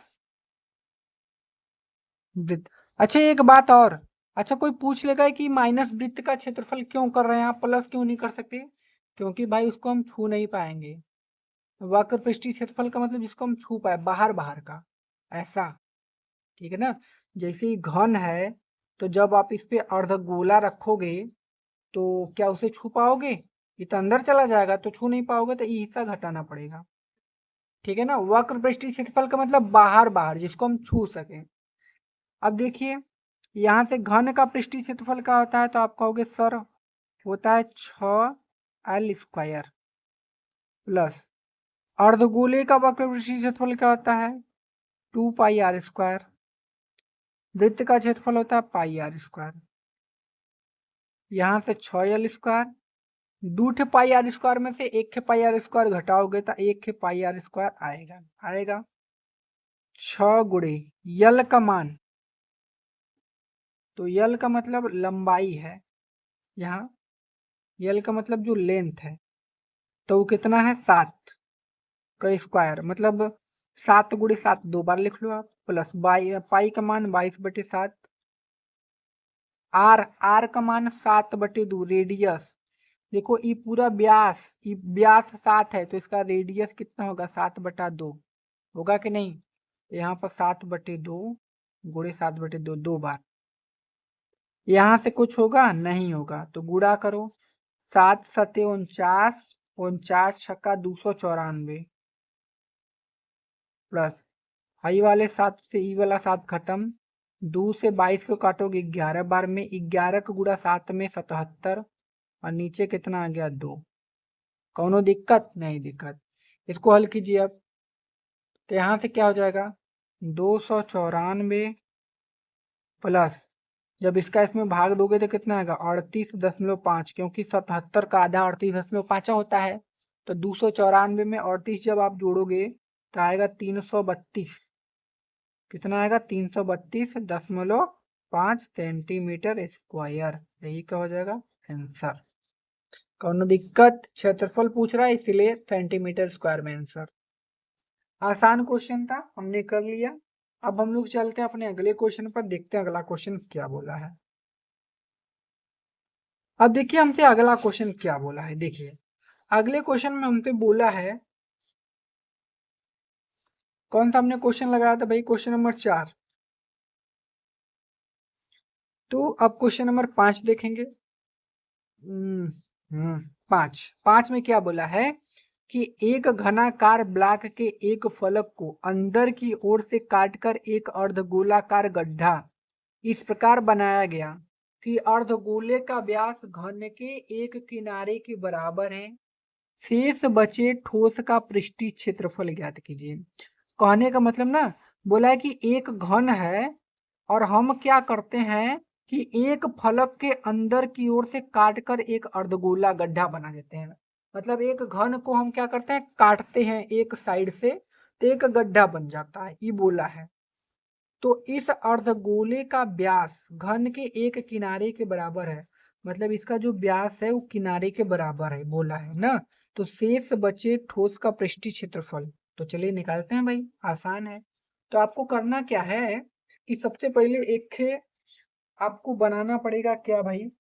वृत्त। अच्छा एक बात और, अच्छा कोई पूछ लेगा कि माइनस वृत्त का क्षेत्रफल क्यों कर रहे हैं आप, प्लस क्यों नहीं कर सकते? क्योंकि भाई उसको हम छू नहीं पाएंगे। वक्र पृष्ठीय क्षेत्रफल का मतलब जिसको हम छू पाए, बाहर बाहर का, ऐसा। ठीक है ना? जैसे ही घन है, तो जब आप इस पे अर्धगोला रखोगे तो क्या उसे छू पाओगे? ये तो अंदर चला जाएगा, तो छू नहीं पाओगे, तो ये हिस्सा घटाना पड़ेगा। ठीक है ना? वक्र पृष्ठीय क्षेत्रफल का मतलब बाहर बाहर, जिसको हम छू सकें। अब देखिए, यहाँ से घन का पृष्ठीय क्षेत्रफल क्या होता है? तो आप कहोगे सर होता है 6L² प्लस अर्धगोले का वक्र पृष्ठीय क्षेत्रफल क्या होता है? 2πr²। वृत्त का क्षेत्रफल होता है πr²। यहाँ से 6L², दो ठे πr² में से एक πr² घटाओगे तो एक πr² आएगा। आएगा 6 गुणे यल का मान तो यल का मतलब लंबाई है, यहाँ यल का मतलब जो लेंथ है, तो वो कितना है 7 का स्क्वायर, मतलब 7 × 7 2 बार लिख लो आप, प्लस पाई का मान 22/7, आर का मान 7/2, रेडियस देखो ये पूरा व्यास, ये व्यास 7 है तो इसका रेडियस कितना होगा 7/2 होगा कि नहीं। यहाँ पर 7/2 गुणे 7/2 2 बार, यहाँ से कुछ होगा नहीं होगा तो गुणा करो, 7×7 = 49, 49×6 = 294, प्लस आई वाले 7 से ई वाला 7 खत्म, 2 से 22 को काटोगे 11 बार में, 11 का गुणा 7 में 77, और नीचे कितना आ गया 2। कौनो दिक्कत नहीं, दिक्कत। इसको हल कीजिए अब, तो यहाँ से क्या हो जाएगा 294 प्लस, जब इसका इसमें भाग दोगे तो कितना आएगा 38.5, क्योंकि 77 का आधा 38.5 होता है, तो 294 में 38 जब आप जोड़ोगे तो आएगा 332, कितना आएगा 332.5 सेंटीमीटर स्क्वायर, यही क्या हो जाएगा आंसर। कौन दिक्कत, क्षेत्रफल पूछ रहा है इसलिए सेंटीमीटर स्क्वायर में आंसर। आसान क्वेश्चन था, हमने कर लिया। अब हम लोग चलते हैं अपने अगले क्वेश्चन पर, देखते हैं अगला क्वेश्चन क्या बोला है। अब देखिए हमसे अगला क्वेश्चन क्या बोला है, देखिए अगले क्वेश्चन में हमसे बोला है, कौन सा हमने क्वेश्चन लगाया था भाई, क्वेश्चन नंबर 4। तो अब क्वेश्चन नंबर 5 देखेंगे। 5 में क्या बोला है कि एक घनाकार ब्लॉक के एक फलक को अंदर की ओर से काटकर एक अर्धगोलाकार गड्ढा इस प्रकार बनाया गया कि अर्धगोले का व्यास घन के एक किनारे के बराबर है, शेष बचे ठोस का पृष्ठीय क्षेत्रफल ज्ञात कीजिए। कहने का मतलब ना, बोला है कि एक घन है और हम क्या करते हैं कि एक फलक के अंदर की ओर से काटकर एक अर्धगोला गड्ढा बना देते हैं, मतलब एक घन को हम क्या करते हैं काटते हैं एक साइड से तो एक गड्ढा बन जाता है, ये बोला है। तो इस अर्धगोले का व्यास घन के एक किनारे के बराबर है, मतलब इसका जो व्यास है वो किनारे के बराबर है बोला है ना। तो शेष बचे ठोस का पृष्ठीय क्षेत्रफल, तो चलिए निकालते हैं भाई, आसान है। तो आपको करना क्या है कि सबसे पहले एक आपको बनाना पड़ेगा क्या भाई,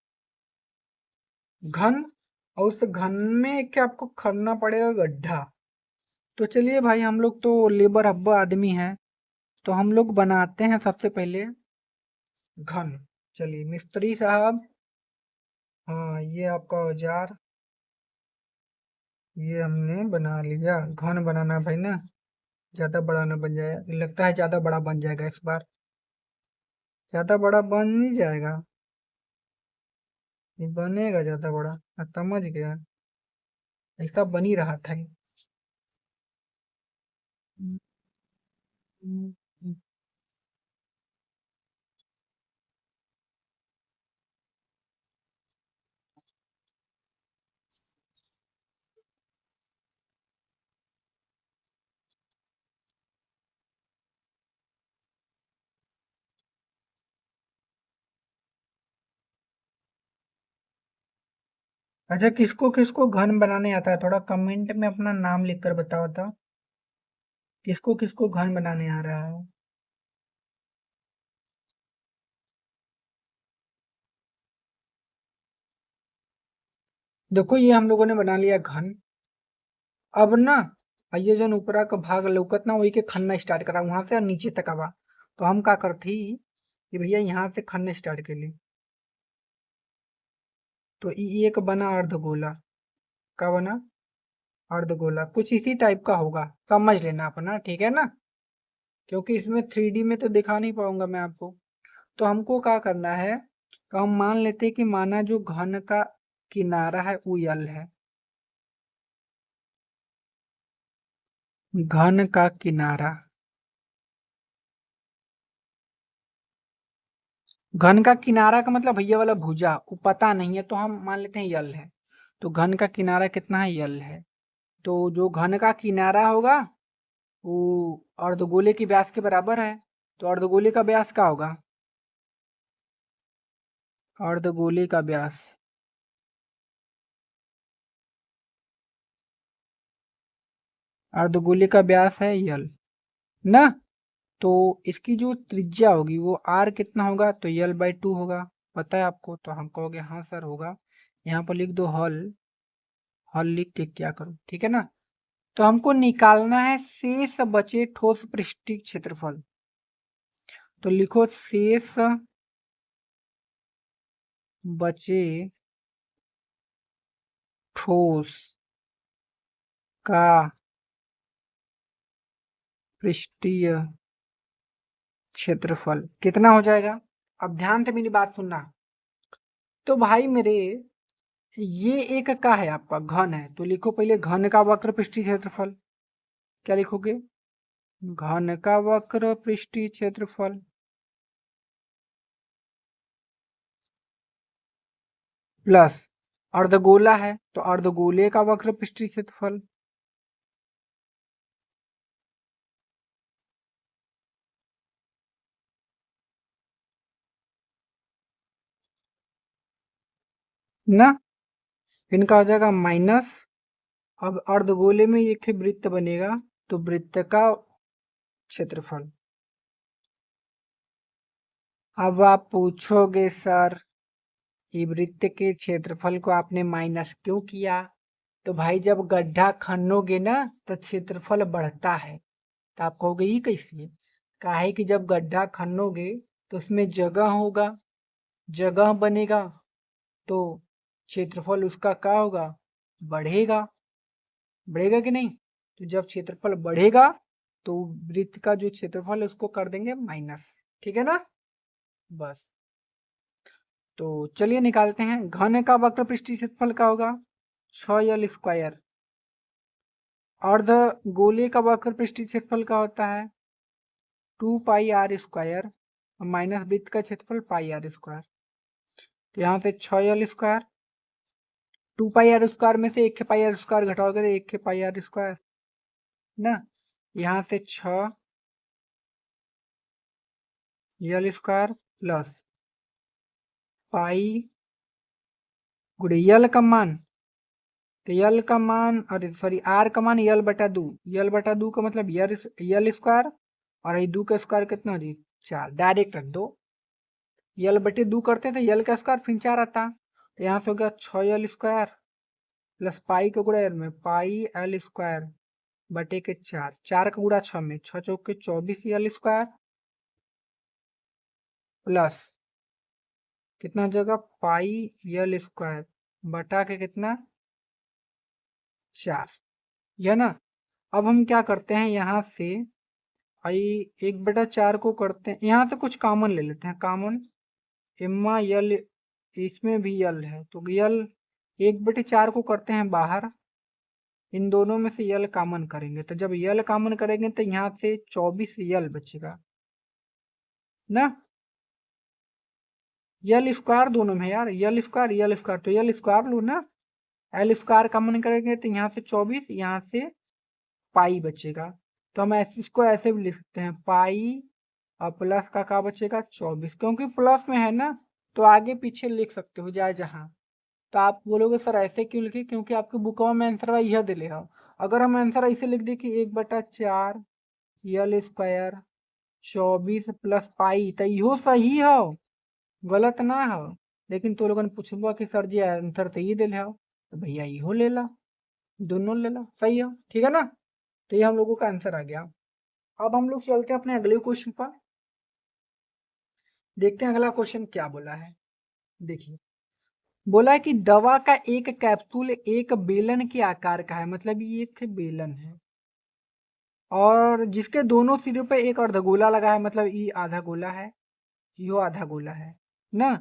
घन, और उस घन में क्या आपको करना पड़ेगा गड्ढा। तो चलिए भाई हम लोग तो लेबर हब्बा आदमी हैं, तो हम लोग बनाते हैं सबसे पहले घन। चलिए मिस्त्री साहब, हाँ ये आपका औजार, ये हमने बना लिया। घन बनाना भाई ना, ज्यादा बड़ा ना बन जाए, लगता है ज्यादा बड़ा बन जाएगा इस बार, ज्यादा बड़ा बन नहीं जाएगा, ये बनेगा ज्यादा बड़ा, मैं समझ गया, ऐसा बन ही रहा था ये। अच्छा किसको किसको घन बनाने आता है, थोड़ा कमेंट में अपना नाम लिखकर बताओ तो, किसको किसको घन बनाने आ रहा है। देखो ये हम लोगों ने बना लिया घन। अब ना ये जो ऊपरा का भाग लौकत ना वही के खनना स्टार्ट करा वहां से और नीचे तक आवा, तो हम का करती कि भैया यहाँ से खनने स्टार्ट कर ली। तो एक बना अर्धगोला, का बना अर्धगोला, कुछ इसी टाइप का होगा, समझ लेना अपना, ठीक है ना, क्योंकि इसमें 3D में तो दिखा नहीं पाऊंगा मैं आपको। तो हमको क्या करना है, तो हम मान लेते हैं कि माना जो घन का किनारा है वो यल है, घन का किनारा, घन का किनारा का मतलब भैया वाला भुजा वो पता नहीं है, तो हम मान लेते हैं यल है। तो घन का किनारा कितना है यल है, तो जो घन का किनारा होगा वो अर्धगोले के व्यास के बराबर है, तो अर्धगोले का व्यास क्या होगा अर्धगोले का व्यास, अर्धगोले का व्यास है यल ना। तो इसकी जो त्रिज्या होगी वो आर कितना होगा, तो यल बाई 2 होगा। पता है आपको, तो हम कहोगे हाँ सर होगा। यहाँ पर लिख दो हल, हल लिख के क्या करूँ, ठीक है ना। तो हमको निकालना है शेष बचे ठोस पृष्ठीय क्षेत्रफल। तो लिखो शेष बचे ठोस का पृष्ठीय क्षेत्रफल कितना हो जाएगा। अब ध्यान से मेरी बात सुनना। तो भाई मेरे, ये एक का है आपका घन है, तो लिखो पहले घन का वक्र पृष्ठीय क्षेत्रफल। क्या लिखोगे, घन का वक्र पृष्ठीय क्षेत्रफल प्लस अर्धगोला है तो अर्धगोले का वक्र पृष्ठीय क्षेत्रफल ना, इनका हो जाएगा माइनस। अब अर्धगोले में एक वृत्त बनेगा, तो वृत्त का क्षेत्रफल। अब आप पूछोगे सर, ये वृत्त के क्षेत्रफल को आपने माइनस क्यों किया। तो भाई जब गड्ढा खनोगे ना तो क्षेत्रफल बढ़ता है। तो आप कहोगे ये कैसे है, काहे कि जब गड्ढा खनोगे तो उसमें जगह होगा, जगह बनेगा, तो क्षेत्रफल उसका क्या होगा, बढ़ेगा। बढ़ेगा कि नहीं। तो जब क्षेत्रफल बढ़ेगा तो वृत्त का जो क्षेत्रफल है उसको कर देंगे माइनस, ठीक है ना। बस, तो चलिए निकालते हैं। घन का वक्र पृष्ठीय क्षेत्रफल क्या होगा, 6l स्क्वायर। अर्ध गोले का वक्र पृष्ठीय क्षेत्रफल क्या होता है, 2 पाई r स्क्वायर, माइनस वृत्त का क्षेत्रफल पाई r स्क्वायर। तो यहाँ से 6l स्क्वायर, 2 पाई r स्क्वायर में से 1 पाई r स्क्वायर घटाओगे तो 1 पाई r स्क्वायर ना। यहाँ से 6l स्क्वायर प्लस पाई गुड़े यल का मान, तो यल का मान, अरे सॉरी आर का मान यल बटा दो, यल बटा दो का मतलब यल स्क्वायर, और ये दो का स्क्वायर कितना हो जी 4, डायरेक्ट रख दो। यल बटे दो करते तो यल का स्क्वायर फिर 4 आता, तो यहाँ से हो गया 6l स्क्वायर प्लस पाई के गुणा में पाई एल स्क्वायर बटे के 4, 4 का गुणा 6 में 6 चौक के 24l स्क्वायर प्लस कितना हो जाएगा पाई यल स्क्वायर बटा के कितना 4, यह ना। अब हम क्या करते हैं, यहाँ से आई 1/4 को करते हैं, यहाँ से कुछ कॉमन ले लेते हैं, कॉमन इम्मा यल, इसमें भी यल है तो यल 1/4 को करते हैं बाहर, इन दोनों में से यल कॉमन करेंगे, तो जब यल कॉमन करेंगे तो यहाँ से 24 यल बचेगा ना। यल स्क्वायर दोनों में यार, यल स्क्वायर, तो यल स्क्वायर लो ना। एल स्क्वायर कॉमन करेंगे तो यहाँ से 24, यहाँ से पाई बचेगा। तो हम ऐसे इसको ऐसे भी लिख सकते हैं पाई और प्लस का बचेगा 24, क्योंकि प्लस में है ना तो आगे पीछे लिख सकते हो जाए जहाँ। तो आप बोलोगे सर ऐसे क्यों लिखे, क्योंकि आपके बुकवा में आंसर यह दिले हो। अगर हम आंसर ऐसे लिख दे कि 1/4 यल स्क्वायर 24 प्लस पाई, तो इहो सही हो, गलत ना हो। लेकिन तो लोगन पूछबो कि सर जी आंसर तो ये दिले हो, तो भैया इहो ले ला, दोनों ले ला, सही हो, ठीक है ना। तो ये हम लोगों का आंसर आ गया। अब हम लोग चलते हैं अपने अगले क्वेश्चन पर, देखते हैं अगला क्वेश्चन क्या बोला है। देखिए, बोला है कि दवा का एक कैप्सूल एक बेलन के आकार का है, मतलब ये एक बेलन है और जिसके दोनों सिरों पे एक अर्धगोला लगा है, मतलब ये आधा गोला है, यो आधा गोला है ना।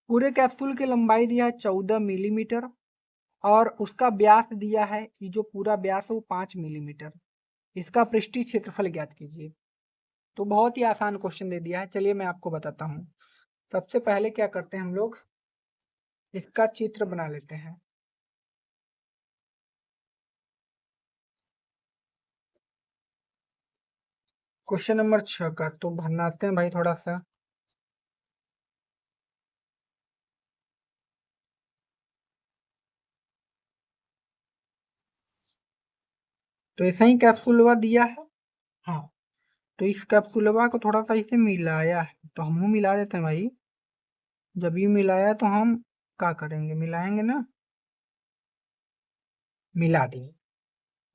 पूरे कैप्सूल की लंबाई दिया है 14 मिलीमीटर और उसका व्यास दिया है, ये जो पूरा व्यास है वो 5 मिलीमीटर। इसका पृष्ठीय क्षेत्रफल ज्ञात कीजिए। तो बहुत ही आसान क्वेश्चन दे दिया है, चलिए मैं आपको बताता हूँ। सबसे पहले क्या करते हैं हम लोग, इसका चित्र बना लेते हैं। क्वेश्चन नंबर 6 का तो बनाते हैं भाई थोड़ा सा। तो ऐसा ही कैप्सूलवा दिया है। हाँ, तो इस कैप्सूलवा को थोड़ा सा इसे मिलाया है, तो हम मिला देते हैं भाई। जब ये मिलाया तो हम क्या करेंगे, मिलाएंगे ना, मिला देंगे।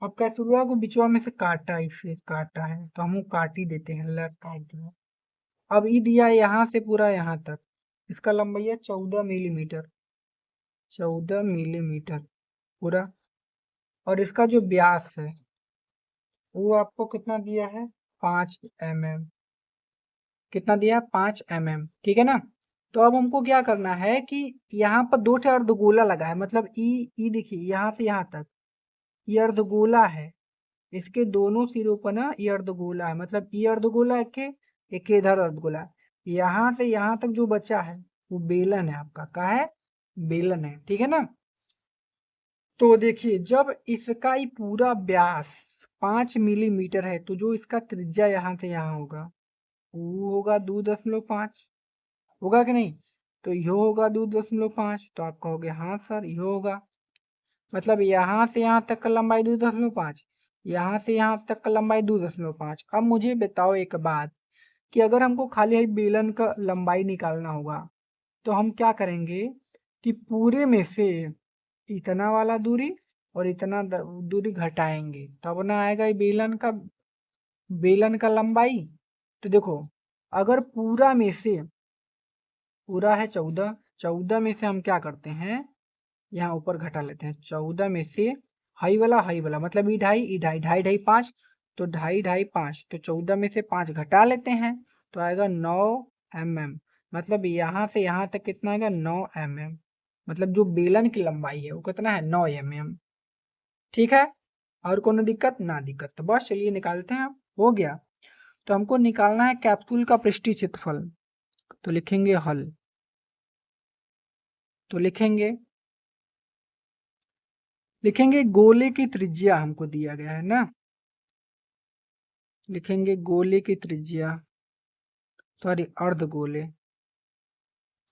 अब कैप्सूलवा को बिचवा में से काटा, इसे काटा है तो हम काट ही देते हैं, लग काट दिया। अब ये दिया यहाँ से पूरा यहाँ तक, इसका लंबाई है 14 मिलीमीटर, 14 मिलीमीटर पूरा। और इसका जो व्यास है वो आपको कितना दिया है, 5 mm। कितना दिया, 5 mm, ठीक है ना। तो अब हमको क्या करना है कि यहाँ पर दो ठे अर्धगोला लगा है, मतलब ई देखिए यहाँ से यहाँ तक ये अर्धगोला है, इसके दोनों सिरों पर ना ये अर्धगोला है, मतलब ये अर्धगोला एक इधर अर्धगोला है। यहाँ से यहाँ तक जो बचा है वो बेलन है आपका, क्या है, बेलन है, ठीक है ना। तो देखिए जब इसका ही पूरा व्यास 5 मिलीमीटर है तो जो इसका त्रिज्या यहाँ से यहाँ होगा वो होगा 2.5, होगा कि नहीं। तो ये होगा 2.5, तो आप कहोगे हाँ सर ये होगा, मतलब यहाँ से यहाँ तक का लंबाई 2.5, यहाँ से यहाँ तक का लंबाई 2.5। अब मुझे बताओ एक बात कि अगर हमको खाली बेलन का लंबाई निकालना होगा तो हम क्या करेंगे कि पूरे में से इतना वाला दूरी और इतना दूरी घटाएंगे, तब ना आएगा ये बेलन का लंबाई। तो देखो अगर पूरा में से, पूरा है 14, 14 में से हम क्या करते हैं, यहाँ ऊपर घटा लेते हैं, 14 में से हाई वाला मतलब ई ढाई ढाई ढाई ढाई 5, तो ढाई ढाई 5, तो 14 में से 5 घटा लेते हैं तो आएगा 9 mm। मतलब यहाँ से यहाँ तक कितना आएगा, 9 mm। मतलब जो बेलन की लंबाई है वो कितना है, 9 mm। ठीक है, और कोनो दिक्कत ना, दिक्कत तो बस चलिए निकालते हैं, अब हो गया। तो हमको निकालना है कैप्सूल का पृष्ठीय क्षेत्रफल, तो लिखेंगे हल, तो लिखेंगे गोले की त्रिज्या हमको दिया गया है ना, लिखेंगे गोले की त्रिज्या, सॉरी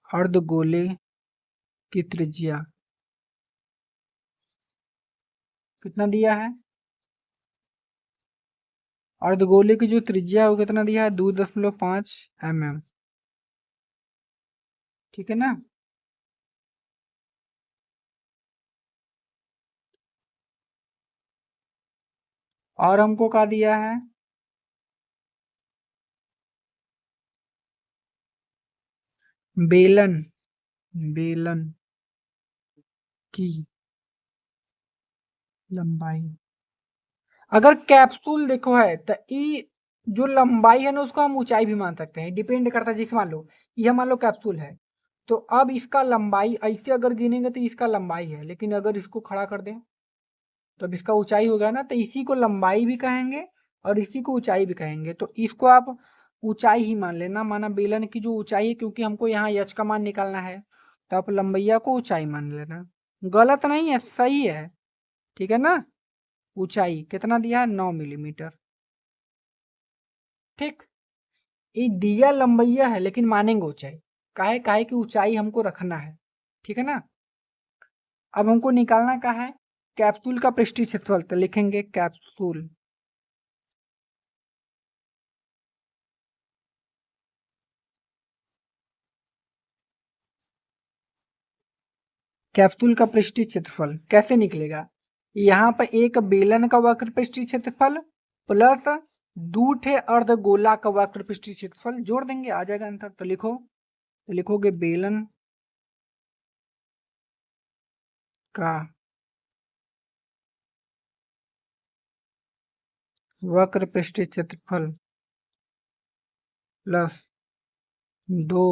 अर्धगोले की त्रिज्या कितना दिया है, अर्धगोले की जो त्रिज्या है वो कितना दिया है, 2.5 mm, ठीक है ना। और हमको क्या दिया है, बेलन बेलन की लंबाई। अगर कैप्सूल देखो है तो ई जो लंबाई है ना उसको हम ऊंचाई भी मान सकते हैं, डिपेंड करता है। जैसे मान लो ये मान लो कैप्सूल है, तो अब इसका लंबाई ऐसे अगर गिनेंगे तो इसका लंबाई है, लेकिन अगर इसको खड़ा कर दें तो अब इसका ऊंचाई होगा ना, तो इसी को लंबाई भी कहेंगे और इसी को ऊंचाई भी कहेंगे। तो इसको आप ऊंचाई ही मान लेना, माना बेलन की जो ऊंचाई है, क्योंकि हमको यहाँ यच का मान निकालना है, तो आप लंबैया को ऊंचाई मान लेना। गलत नहीं है, सही है, ठीक है ना। ऊंचाई कितना दिया है, 9 मिलीमीटर। ठीक, ये दिया लंबैया है लेकिन मानेंगे ऊंचाई, काहे काहे की ऊंचाई हमको रखना है, ठीक है ना। अब हमको निकालना क्या है, कैप्सूल का पृष्ठीय क्षेत्रफल, तो लिखेंगे कैप्सूल का पृष्ठीय क्षेत्रफल कैसे निकलेगा, यहाँ पर एक बेलन का वक्र पृष्ठीय क्षेत्रफल प्लस दूठे अर्धगोला का वक्र पृष्ठीय क्षेत्रफल जोड़ देंगे, आ जाएगा आंसर। तो लिखोगे बेलन का वक्र पृष्ठीय क्षेत्रफल प्लस दो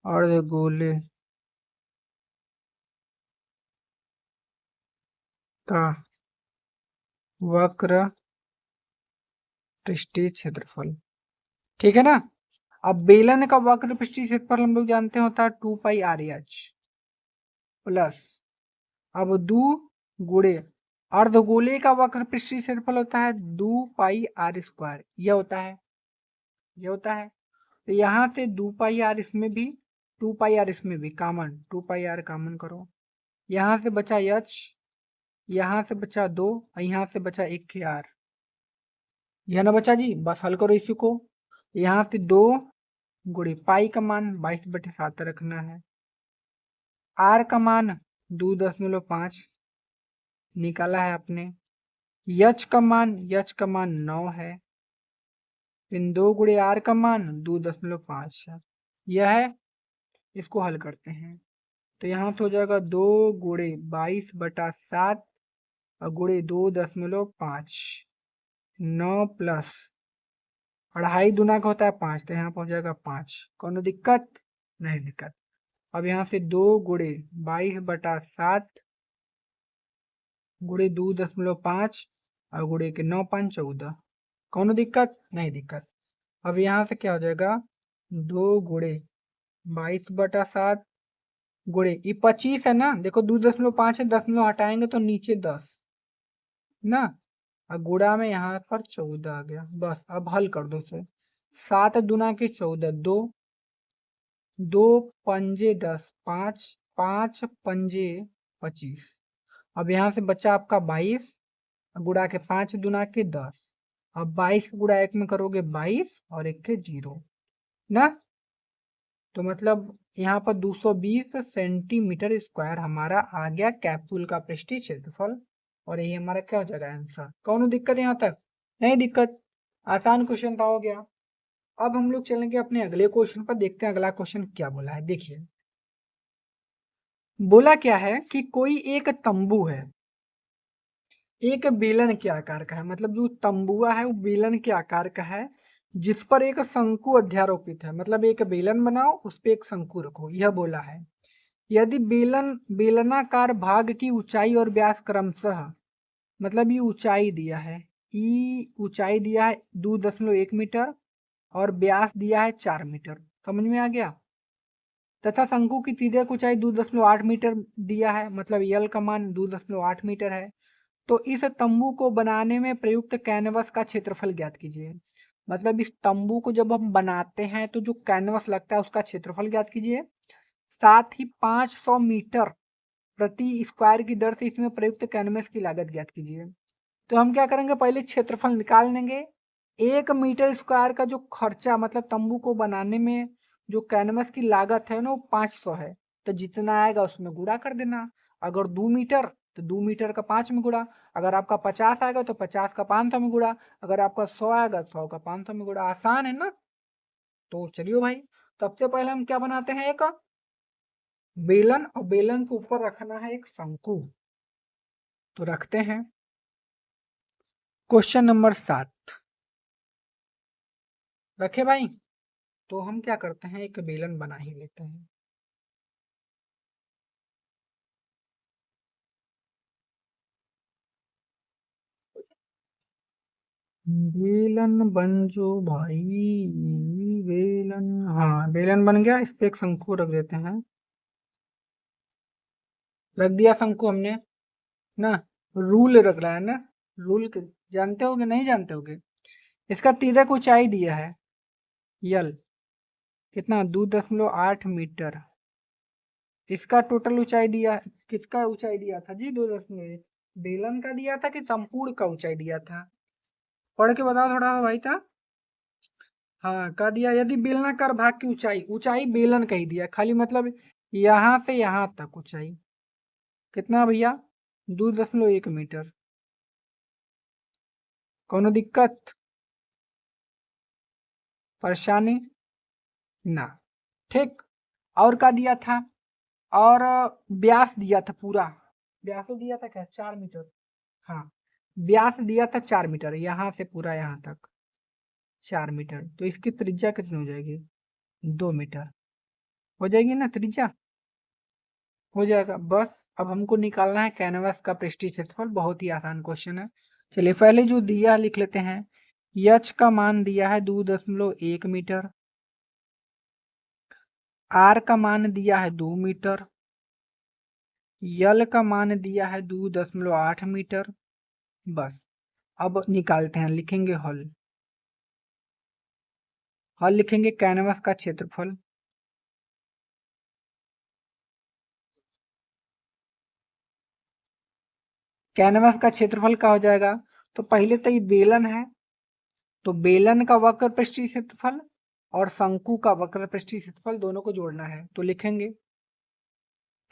अर्धगोले का वक्र पृष्ठीय क्षेत्रफल, ठीक है ना। अब बेलन का वक्र पृष्ठीय क्षेत्रफल हम लोग जानते होता है 2πr/h प्लस, अब 2 गुणे अर्धगोले का वक्र पृष्ठीय क्षेत्रफल होता है 2πr², यह होता है, यह होता है। तो यहाँ से 2πr इसमें भी, 2πr इसमें भी कॉमन, 2πr कॉमन करो, यहाँ से बचा h, यहाँ से बचा 2 और यहाँ से बचा 1 के आर, यह ना बचा जी। बस हल करो इसी को। यहाँ से 2 गुणे पाई का मान 22/7 रखना है, आर का मान 2.5 निकाला है आपने, यच का मान 9 है, इन 2 गुणे आर का मान 2.5 है। यह है, इसको हल करते हैं तो यहाँ तो हो जाएगा 2 गुणे 22/7 और गुणे 2.5, 9 प्लस 2.5 दूना का होता है 5, तो यहाँ पहुंच जाएगा 5। कोनो दिक्कत नहीं दिक्कत। अब यहाँ से 2 गुणे 22/7 गुणे 2.5 और गुणे के 9 5 14, कोनो दिक्कत नहीं दिक्कत। अब यहाँ से क्या हो जाएगा 2 गुणे 22/7 गुणे ये 25 है ना, देखो 2.5 है, 10 हटाएंगे तो नीचे 10 ना, और गुणा में यहाँ पर 14 आ गया। बस अब हल कर दो इसे। 7 दूना के 14, 2 पंजे 10, 5 5 पंजे 25। अब यहाँ से बचा आपका 22, गुणा के 5 दूना के 10। अब 22 गुणा 1 में करोगे 22 और 1 के 0 ना, तो मतलब यहाँ पर 220 सेंटीमीटर स्क्वायर हमारा आ गया कैप्सूल का पृष्ठीय क्षेत्रफल, और यही हमारा क्या हो जाएगा आंसर। कौन दिक्कत यहाँ तक नहीं दिक्कत, आसान क्वेश्चन था, हो गया। अब हम लोग चलेंगे अपने अगले क्वेश्चन पर, देखते हैं अगला क्वेश्चन क्या बोला है। देखिए बोला क्या है कि कोई एक तंबू है, एक बेलन के आकार का है, मतलब जो तंबुआ है वो बेलन के आकार का है, जिस पर एक शंकु अध्यारोपित है। मतलब एक बेलन बनाओ, उस पे एक शंकु रखो, यह बोला है। यदि बेलनाकार भाग की ऊंचाई और व्यास क्रमशः, मतलब ये ऊंचाई दिया है, ऊंचाई दिया है 2.1 मीटर और व्यास दिया है 4 मीटर, समझ में आ गया। तथा शंकु की तिर्यक ऊंचाई 2.8 मीटर दिया है, मतलब यल का मान 2.8 मीटर है। तो इस तंबू को बनाने में प्रयुक्त कैनवस का क्षेत्रफल ज्ञात कीजिए। मतलब इस तंबू को जब हम बनाते हैं तो जो कैनवस लगता है उसका क्षेत्रफल ज्ञात कीजिए। साथ ही 500 मीटर प्रति स्क्वायर की दर से इसमें प्रयुक्त कैनवस की लागत ज्ञात कीजिए। तो हम क्या करेंगे, पहले क्षेत्रफल निकाल लेंगे। 1 मीटर स्क्वायर का जो खर्चा, मतलब तंबू को बनाने में जो कैनवस की लागत है ना, वो 500 है, तो जितना आएगा उसमें गुणा कर देना। अगर 2 मीटर तो 2 मीटर का 5 में गुणा, अगर आपका 50 आएगा तो 50 का 500 में गुणा, अगर आपका 100 आएगा 100 का 500 में गुणा। आसान है ना। तो चलिए भाई, सबसे पहले हम क्या बनाते हैं, एक बेलन, और बेलन के ऊपर रखना है एक शंकु। तो रखते हैं। क्वेश्चन नंबर 7 रखे भाई। तो हम क्या करते हैं, एक बेलन बना ही लेते हैं। बेलन बन जो भाई, बेलन, हाँ बेलन बन गया। इस पे एक शंकु रख देते हैं। रख दिया शंकु हमने ना। रूल रख रहा है ना, रूल जानते होगे नहीं जानते होगे। इसका तिर्यक ऊंचाई दिया है यल, कितना 2.8 मीटर। इसका टोटल ऊंचाई दिया, किसका ऊंचाई दिया था जी, 2.1। बेलन का दिया था कि संपूर्ण का ऊंचाई दिया था, पढ़ के बताओ थोड़ा सा भाई था। हाँ कह दिया, यदि बेलनाकार भाग की ऊंचाई, ऊंचाई बेलन का ही दिया खाली, मतलब यहाँ से यहाँ तक ऊंचाई कितना भैया, 2.1 मीटर। कोनो दिक्कत परेशानी ना, ठीक। और का दिया था, और व्यास दिया था पूरा, व्यास तो दिया था क्या 4 मीटर, हाँ व्यास दिया था 4 मीटर, यहाँ से पूरा यहाँ तक 4 मीटर। तो इसकी त्रिज्या कितनी हो जाएगी, 2 मीटर हो जाएगी ना त्रिज्या, हो जाएगा। बस अब हमको निकालना है कैनवास का पृष्ठीय क्षेत्रफल, बहुत ही आसान क्वेश्चन है। चलिए पहले जो दिया लिख लेते हैं। यच का मान दिया है 2.1 मीटर, आर का मान दिया है 2 मीटर, यल का मान दिया है 2.8 मीटर। बस अब निकालते हैं, लिखेंगे हल, हल लिखेंगे कैनवास का क्षेत्रफल। कैनवस का क्षेत्रफल क्या हो जाएगा? तो पहले तो ये बेलन है, तो बेलन का वक्र पृष्ठीय क्षेत्रफल और शंकु का वक्र पृष्ठीय क्षेत्रफल दोनों को जोड़ना है। तो लिखेंगे,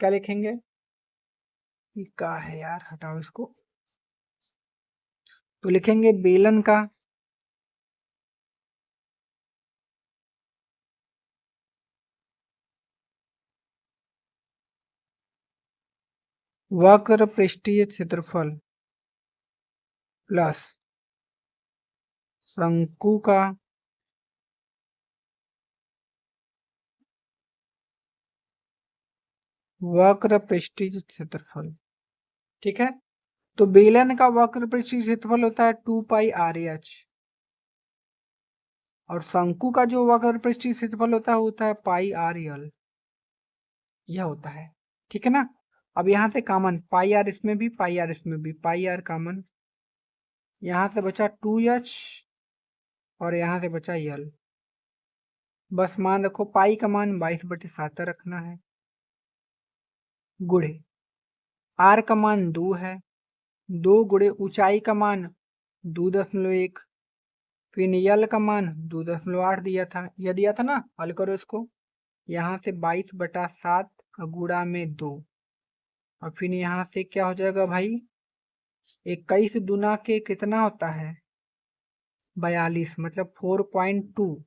क्या लिखेंगे? ये क्या है यार, हटाओ इसको। तो लिखेंगे बेलन का वक्र पृष्ठीय क्षेत्रफल प्लस शंकु का वक्र पृष्ठीय क्षेत्रफल। ठीक है, तो बेलन का वक्र पृष्ठीय क्षेत्रफल होता है 2πr(h) और शंकु का जो वक्र पृष्ठीय क्षेत्रफल होता है πr(l), यह होता है। ठीक है ना। अब यहाँ से कॉमन πr इसमें भी, πr इसमें भी, πr कॉमन, यहाँ से बचा 2h और यहाँ से बचा l। बस मान रखो पाई का मान 22/7 रखना है, गुणे r का मान 2 है, 2 गुणे ऊंचाई का मान 2.1, फिर यल का मान 2.8 दिया था, यह दिया था ना। हल करो इसको, यहाँ से 22/7 गुणा में 2 और फिर यहाँ से क्या हो जाएगा भाई, 21 दूना के कितना होता है 42, मतलब 4.2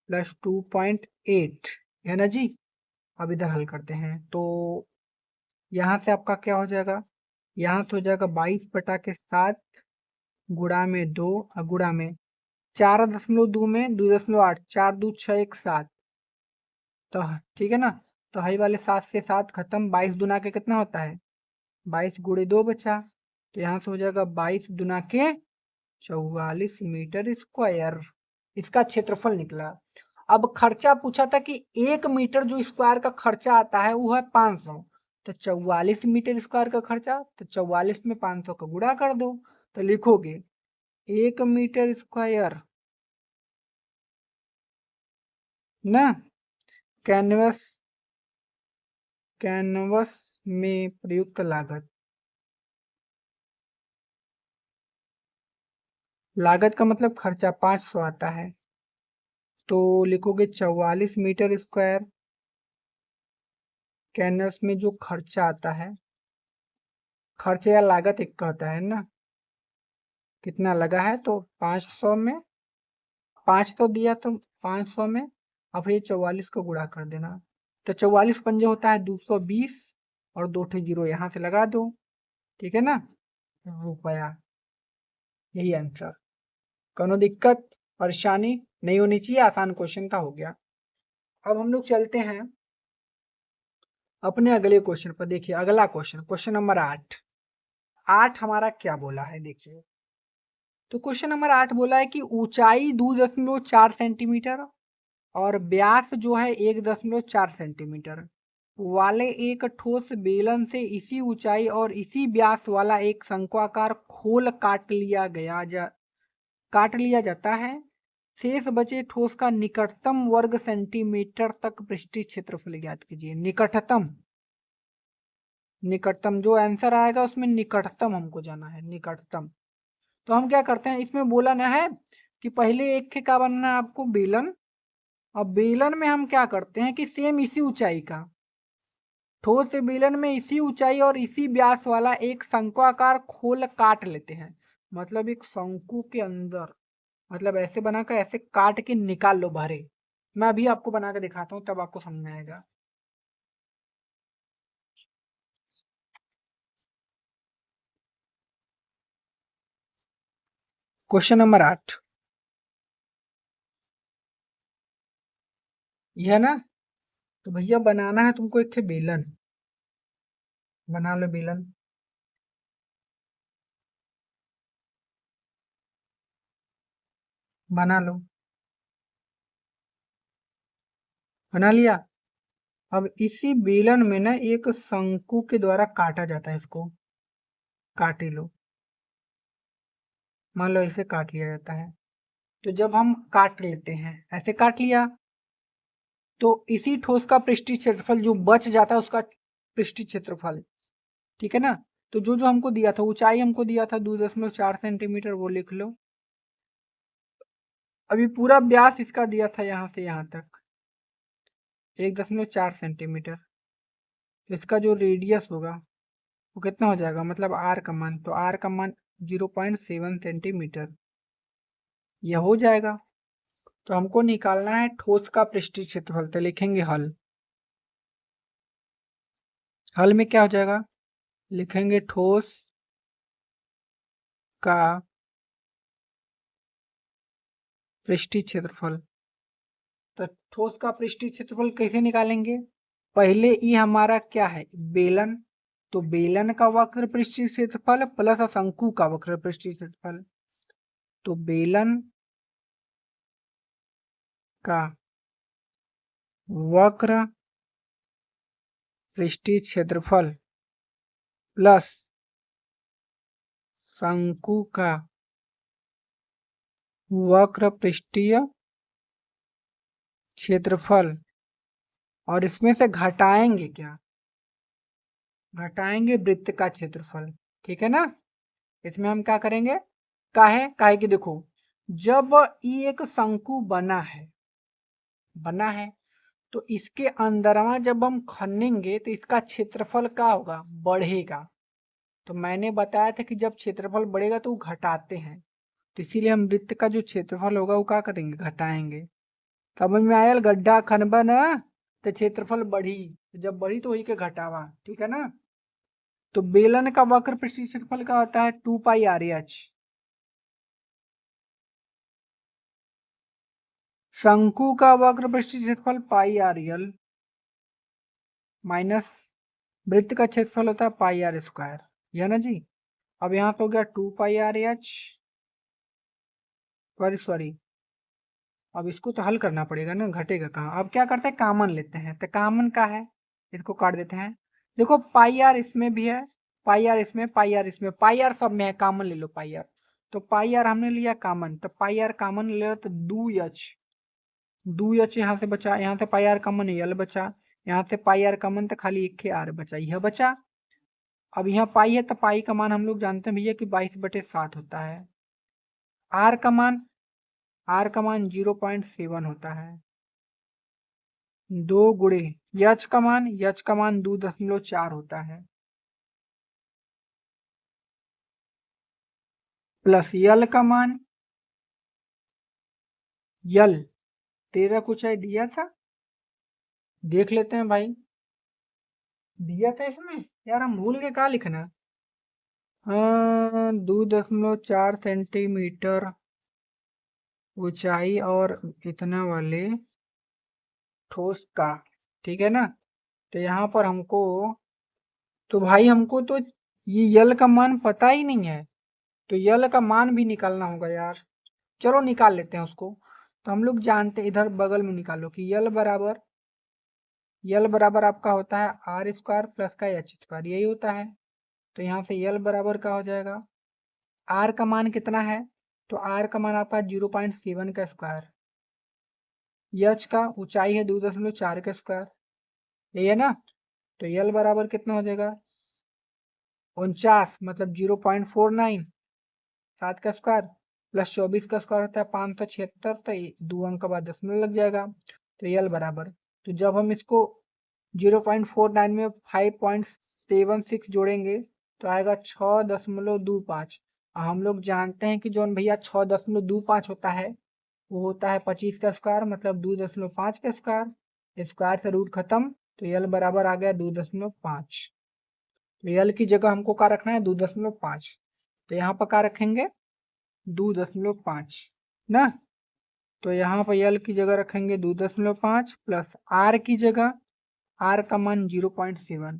प्लस 2.8 है ना जी। अब इधर हल करते हैं, तो यहाँ से आपका क्या हो जाएगा, यहाँ से हो जाएगा 22/7 गुणा में 2 और गुणा में 4.2 में 2.8, 4 2 6 1 7। तो ठीक है ना, तो हाई वाले 7 से 7 खत्म, 22 दूना के कितना होता है 22 गुणे 2 बचा, तो यहाँ से हो जाएगा 22 दूना के 44 मीटर स्क्वायर, इसका क्षेत्रफल निकला। अब खर्चा पूछा था कि 1 मीटर जो स्क्वायर का खर्चा आता है वो है 500, तो 44 मीटर स्क्वायर का खर्चा, तो 44 में 500 का गुणा कर दो, तो लिखोगे 1 मीटर स्क्वायर ना कैनवस में प्रयुक्त लागत, लागत का मतलब खर्चा 500 आता है, तो लिखोगे 44 मीटर स्क्वायर कैनवस में जो खर्चा आता है, खर्च या लागत एक का होता है ना, कितना लगा है, तो 500 में 500 दिया तो 500 में अब ये 44 को गुणा कर देना, तो 44 पंजे होता है 220 और 2 जीरो यहाँ से लगा दो। ठीक है ना, रुपया, यही आंसर। कोनो दिक्कत परेशानी नहीं होनी चाहिए, आसान क्वेश्चन का हो गया। अब हम लोग चलते हैं अपने अगले क्वेश्चन पर। देखिए अगला क्वेश्चन, क्वेश्चन नंबर 8 हमारा क्या बोला है देखिए। तो क्वेश्चन नंबर 8 बोला है कि ऊंचाई 2.4 सेंटीमीटर और व्यास जो है 1.4 सेंटीमीटर वाले एक ठोस बेलन से इसी ऊंचाई और इसी व्यास वाला एक शंक्वाकार खोल काट लिया जाता है। शेष बचे ठोस का निकटतम वर्ग सेंटीमीटर तक पृष्ठीय क्षेत्रफल ज्ञात कीजिए। निकटतम जो आंसर आएगा उसमें निकटतम हमको जाना है, निकटतम। तो हम क्या करते हैं, इसमें बोला ना है कि पहले एक के क्या बनना है आपको, बेलन। अब बेलन में हम क्या करते हैं कि सेम इसी ऊंचाई का ठोस बेलन में इसी ऊंचाई और इसी व्यास वाला एक शंक्वाकार खोल काट लेते हैं, मतलब एक शंकु के अंदर, मतलब ऐसे बनाकर ऐसे काट के निकाल लो बाहर। मैं अभी आपको बना के दिखाता हूँ तब आपको समझ में आएगा। क्वेश्चन नंबर 8 यह ना, तो भैया बनाना है तुमको एक बेलन, बना लो बेलन। बना लो, बना लिया। अब इसी बेलन में ना एक शंकु के द्वारा काटा जाता है, इसको काटे लो, मान लो इसे काट लिया जाता है। तो जब हम काट लेते हैं, ऐसे काट लिया, तो इसी ठोस का पृष्ठीय क्षेत्रफल जो बच जाता है उसका पृष्ठीय क्षेत्रफल, ठीक है ना। तो जो जो हमको दिया था, ऊंचाई हमको दिया था 2.4 सेंटीमीटर, वो लिख लो। अभी पूरा व्यास इसका दिया था यहाँ से यहाँ तक 1.4 सेंटीमीटर। इसका जो रेडियस होगा वो कितना हो जाएगा, मतलब आर का मान, तो आर का मान 0.7 सेंटीमीटर, यह हो जाएगा। तो हमको निकालना है ठोस का पृष्ठीय क्षेत्रफल, तो लिखेंगे हल। हल में क्या हो जाएगा, लिखेंगे ठोस का पृष्ठीय क्षेत्रफल। तो ठोस का पृष्ठीय क्षेत्रफल कैसे निकालेंगे, पहले ये हमारा क्या है, बेलन, तो बेलन का वक्र पृष्ठीय क्षेत्रफल प्लस शंकु का वक्र पृष्ठीय क्षेत्रफल, तो बेलन का वक्र पृष्ठीय क्षेत्रफल प्लस शंकु का वक्र पृष्ठीय क्षेत्रफल, और इसमें से घटाएंगे क्या, घटाएंगे वृत्त का क्षेत्रफल। ठीक है ना, इसमें हम क्या करेंगे, काहे कि देखो, जब ये एक शंकु बना है तो इसके अंदरवा जब हम खनेंगे तो इसका क्षेत्रफल क्या होगा, बढ़ेगा। तो मैंने बताया था कि जब क्षेत्रफल बढ़ेगा तो वो घटाते हैं, तो इसीलिए हम वृत्त का जो क्षेत्रफल होगा वो क्या करेंगे, घटाएंगे। समझ में आयल, गड्ढा खनबा ना तो क्षेत्रफल बढ़ी, जब बढ़ी तो वही के घटावा। ठीक है ना, तो बेलन का वक्र पृष्ठीय क्षेत्रफल का होता है 2πr/h, शंकु का वक्र पृष्ठीय क्षेत्रफल πr/l, माइनस वृत्त का क्षेत्रफल होता है πr², यह ना जी। अब यहाँ पे हो गया 2πr/h, सॉरी, अब इसको तो हल करना पड़ेगा ना, घटेगा कहाँ। अब क्या करते हैं, कॉमन लेते हैं, तो कॉमन का है, इसको काट देते हैं। देखो πr इसमें भी है, πr इसमें, πr इसमें, πr सब में है, कॉमन ले लो πr। तो πr हमने लिया कॉमन, तो πr कॉमन ले लो तो 2h यहाँ से बचा, यहाँ से πr कॉमन यल बचा, यहाँ से πr कॉमन तो खाली एक आर बचा, यह बचा। अब यहाँ पाई है तो पाई का मान हम लोग जानते हैं भैया कि 22/7 होता है। आर का मान 0.7 होता है, 2 गुणे यच का मान 2.4 होता है, प्लस यल का मान, यल 13 कुछ है दिया था, देख लेते हैं भाई, दिया था इसमें यार, हम भूल के क्या लिखना। हाँ, 2.4 सेंटीमीटर ऊंचाई और इतना वाले ठोस का। ठीक है ना, तो यहाँ पर हमको, तो भाई हमको तो ये यल का मान पता ही नहीं है, तो यल का मान भी निकालना होगा यार। चलो निकाल लेते हैं उसको। तो हम लोग जानते हैं, इधर बगल में निकालो कि यल बराबर आपका होता है r² प्लस का h², यही होता है। तो यहाँ से यल बराबर का हो जाएगा, आर का मान कितना है, तो आर का मान आपका 0.7 का स्क्वायर, यच का ऊंचाई है 2.4 का स्क्वायर, यही है ना। तो यल बराबर कितना हो जाएगा, 49 मतलब 0.49, 7 का स्क्वायर प्लस 24 का स्क्वायर होता है 576, तो 2 अंक का बाद दशमलव लग जाएगा। तो यल बराबर, तो जब हम इसको 0.49 में 5.76 जोड़ेंगे तो आएगा 6.25। हम लोग जानते हैं कि जो भैया 6.25 होता है वो होता है 25 का स्क्वायर, मतलब 2.5 का स्क्वायर, स्क्वायर से रूट खत्म, तो यल बराबर आ गया 2.5। तो यल की जगह हमको क्या रखना है, 2.5, तो यहाँ पर क्या रखेंगे 2.5 ना। तो यहाँ पर यल की जगह रखेंगे 2.5 प्लस आर की जगह, आर का मान 0.7,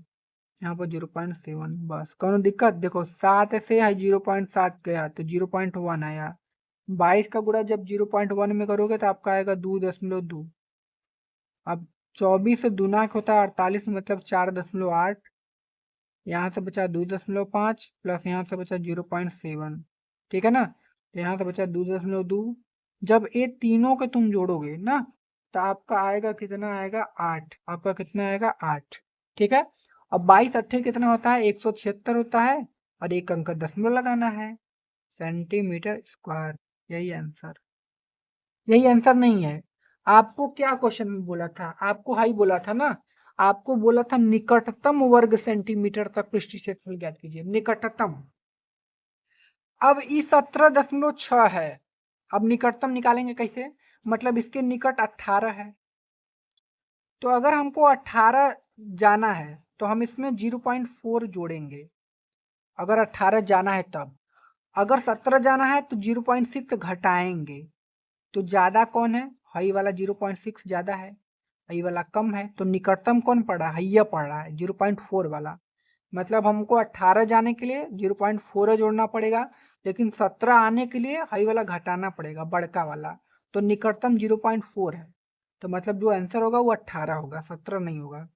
यहाँ पर 0.7, बस कौन दिक्कत, देखो 7 से है 0.7 गया तो 0.1 आया, 22 का गुणा जब 0.1 में करोगे तो आपका आएगा 2.2। अब 24 से दूना होता है 48, मतलब 4.8, यहाँ से बचा 2.5 प्लस यहाँ से बचा 0.7। ठीक है ना, तो यहाँ से बचा 2.2। जब ये तीनों के तुम जोड़ोगे ना तो आपका आएगा कितना, आएगा 8, आपका कितना आएगा 8। ठीक है, अब 22 अट्ठे कितना होता है, 176 होता है, और एक अंक दशमलव लगाना है, सेंटीमीटर स्क्वायर। यही आंसर, यही आंसर नहीं है। आपको क्या क्वेश्चन में बोला था, आपको हाई बोला था ना, आपको बोला था निकटतम वर्ग सेंटीमीटर तक पृष्ठीय क्षेत्रफल ज्ञात कीजिए, निकटतम। अब ई 17.6 है, अब निकटतम निकालेंगे कैसे, मतलब इसके निकट 18 है, तो अगर हमको 18 जाना है तो हम इसमें 0.4 जोड़ेंगे, अगर 18 जाना है तब। अगर 17 जाना है तो 0.6 घटाएंगे, तो ज्यादा कौन है, हाई वाला 0.6 ज्यादा है, हाई वाला कम है, तो निकटतम कौन पड़ा, हाइया पड़ रहा है 0.4 वाला। मतलब हमको 18 जाने के लिए 0.4 जोड़ना पड़ेगा, लेकिन 17 आने के लिए हाई वाला घटाना पड़ेगा, बड़का वाला, तो निकटतम 0.4 है, तो मतलब जो आंसर होगा वो 18 होगा, 17 नहीं होगा।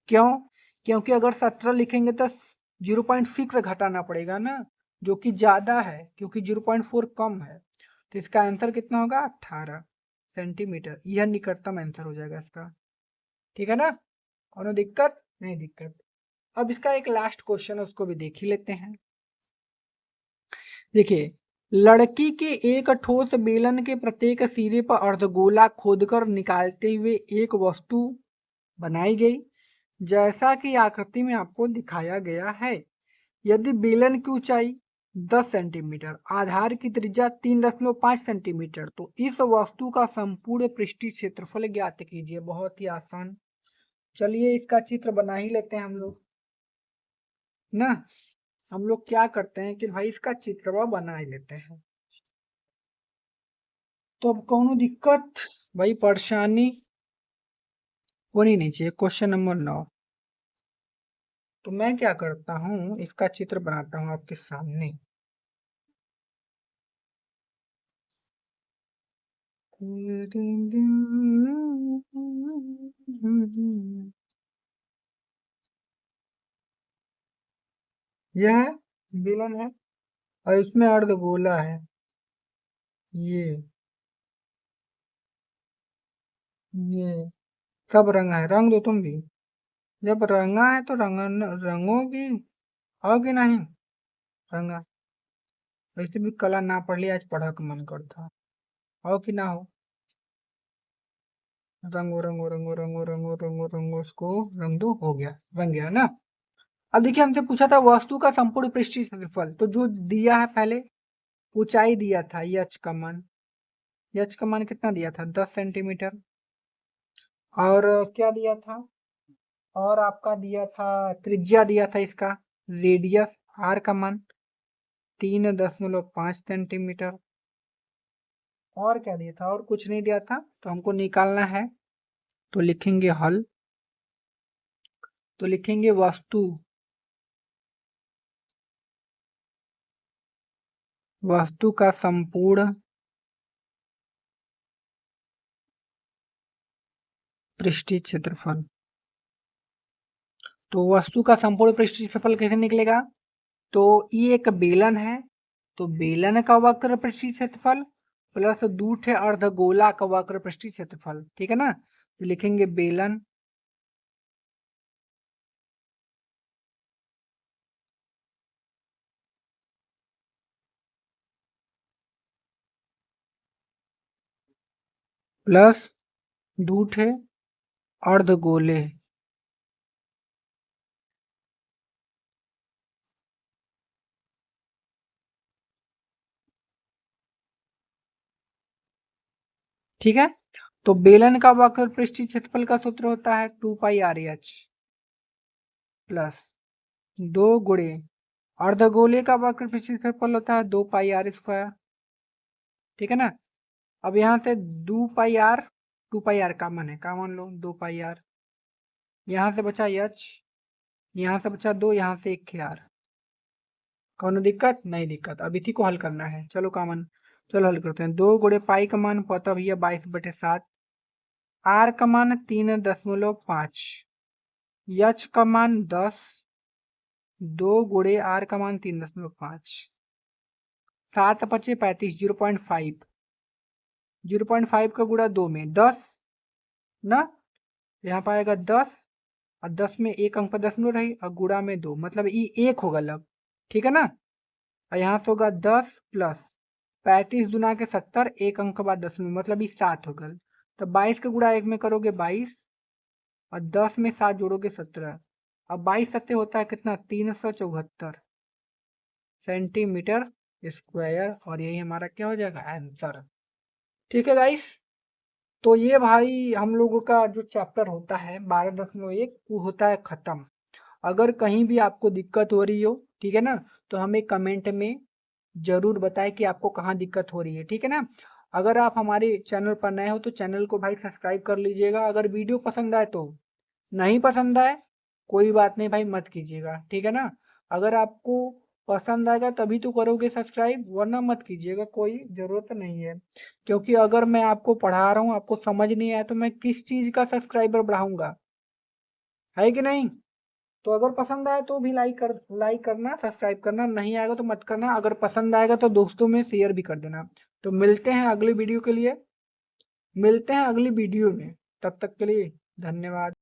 क्यों, क्योंकि अगर 17 लिखेंगे तो 0.6 घटाना पड़ेगा ना, जो कि ज्यादा है, क्योंकि 0.4 कम है, तो इसका आंसर कितना होगा, 18 सेंटीमीटर। यह निकटतम आंसर हो जाएगा इसका, ठीक है ना, कोनो दिक्कत नहीं, दिक्कत। अब इसका एक लास्ट क्वेश्चन है, उसको भी देख ही लेते हैं। देखिए, लड़की के एक ठोस बेलन के प्रत्येक सिरे पर अर्धगोला खोदकर निकालते हुए एक वस्तु बनाई गई, जैसा कि आकृति में आपको दिखाया गया है। यदि बेलन की ऊंचाई 10 सेंटीमीटर, आधार की त्रिज्या 3.5 सेंटीमीटर, तो इस वस्तु का संपूर्ण पृष्ठीय क्षेत्रफल ज्ञात कीजिए। बहुत ही आसान, चलिए इसका चित्र बना ही लेते हैं हम लोग ना। हम लोग क्या करते हैं कि भाई इसका चित्रवा बना ही लेते हैं, तो अब कौनो दिक्कत, भाई परेशानी होनी नहीं चाहिए। क्वेश्चन नंबर 9, तो मैं क्या करता हूँ, इसका चित्र बनाता हूँ आपके सामने। यह बेलन है, और इसमें अर्धगोला है, ये सब रंगा है, रंग दो तुम भी। जब रंगा है तो रंगोगी, हो कि नहीं, रंगा। वैसे भी कला ना पढ़ लिया, आज पढ़ा का मन करता, हो कि ना हो। रंगो रंगो रंगो रंगो रंगो रंगो रंगो, उसको रंग दो, हो गया, रंग गया ना। अब देखिए, हमसे पूछा था वस्तु का संपूर्ण पृष्ठीय क्षेत्रफल, तो जो दिया है पहले, ऊंचाई दिया था यच का मान, यच का मान कितना दिया था, 10 सेंटीमीटर, और क्या दिया था, और आपका दिया था त्रिज्या, दिया था इसका रेडियस आर का मान 3.5 सेंटीमीटर, और क्या दिया था, और कुछ नहीं दिया था, तो हमको निकालना है, तो लिखेंगे हल, तो लिखेंगे वस्तु का संपूर्ण पृष्ठीय क्षेत्रफल। तो वस्तु का संपूर्ण पृष्ठीय क्षेत्रफल कैसे निकलेगा, तो ये एक बेलन है, तो बेलन का वक्र पृष्ठीय क्षेत्रफल प्लस दूठे अर्धगोला का वक्र पृष्ठीय क्षेत्रफल, ठीक है ना, तो लिखेंगे बेलन प्लस दूठे अर्धगोले, ठीक है। तो बेलन का वक्र पृष्ठीय क्षेत्रफल का सूत्र होता है 2πr/h प्लस 2 गुणे अर्धगोले का वक्र पृष्ठीय क्षेत्रफल होता है 2πr², ठीक है ना। अब यहाँ से 2πr का मान है, का मान लो 2πr, यहाँ से बचा h, यहाँ से बचा 2, यहाँ से 1 कौन दिक्कत नहीं, दिक्कत। अब इसी को हल करना है, चलो कॉमन, चलो हल करते हैं। 2 गुणे पाई का मान पता भैया 22/7, आर का मान 3.5, यच का मान 10, 2 गुणे आर का मान 3.5, 7 पचे 35, 0.5, 0.5 का गुणा 2 में 10 ना, यहाँ पाएगा 10, और 10 में एक अंक पर दशमलव रही और गुणा में 2, मतलब ये 1 होगा लग, ठीक है ना। और यहाँ से होगा 10 प्लस 35 दुना के 70, एक अंक के बाद दशमलव, मतलब ये 7 होगा। तो 22 का गुणा 1 में करोगे 22 और 10 में 7 जोड़ोगे 17। अब 22 सत्ते होता है कितना, 374 सेंटीमीटर स्क्वायर, और यही हमारा क्या हो जाएगा, आंसर। ठीक है गाइस, तो ये भाई हम लोगों का जो चैप्टर होता है 12.1 वो होता है खत्म। अगर कहीं भी आपको दिक्कत हो रही हो, ठीक है ना, तो हमें कमेंट में जरूर बताएं कि आपको कहाँ दिक्कत हो रही है, ठीक है ना। अगर आप हमारे चैनल पर नए हो तो चैनल को भाई सब्सक्राइब कर लीजिएगा। अगर वीडियो पसंद आए तो, नहीं पसंद आए कोई बात नहीं भाई, मत कीजिएगा, ठीक है ना। अगर आपको पसंद आएगा तभी तो करोगे सब्सक्राइब, वरना मत कीजिएगा, कोई ज़रूरत नहीं है। क्योंकि अगर मैं आपको पढ़ा रहा हूँ, आपको समझ नहीं आया तो मैं किस चीज़ का सब्सक्राइबर बढ़ाऊंगा, है कि नहीं। तो अगर पसंद आए तो भी लाइक करना, सब्सक्राइब करना, नहीं आएगा तो मत करना। अगर पसंद आएगा तो दोस्तों में शेयर भी कर देना। तो मिलते हैं अगली वीडियो के लिए, मिलते हैं अगली वीडियो में, तब तक के लिए धन्यवाद।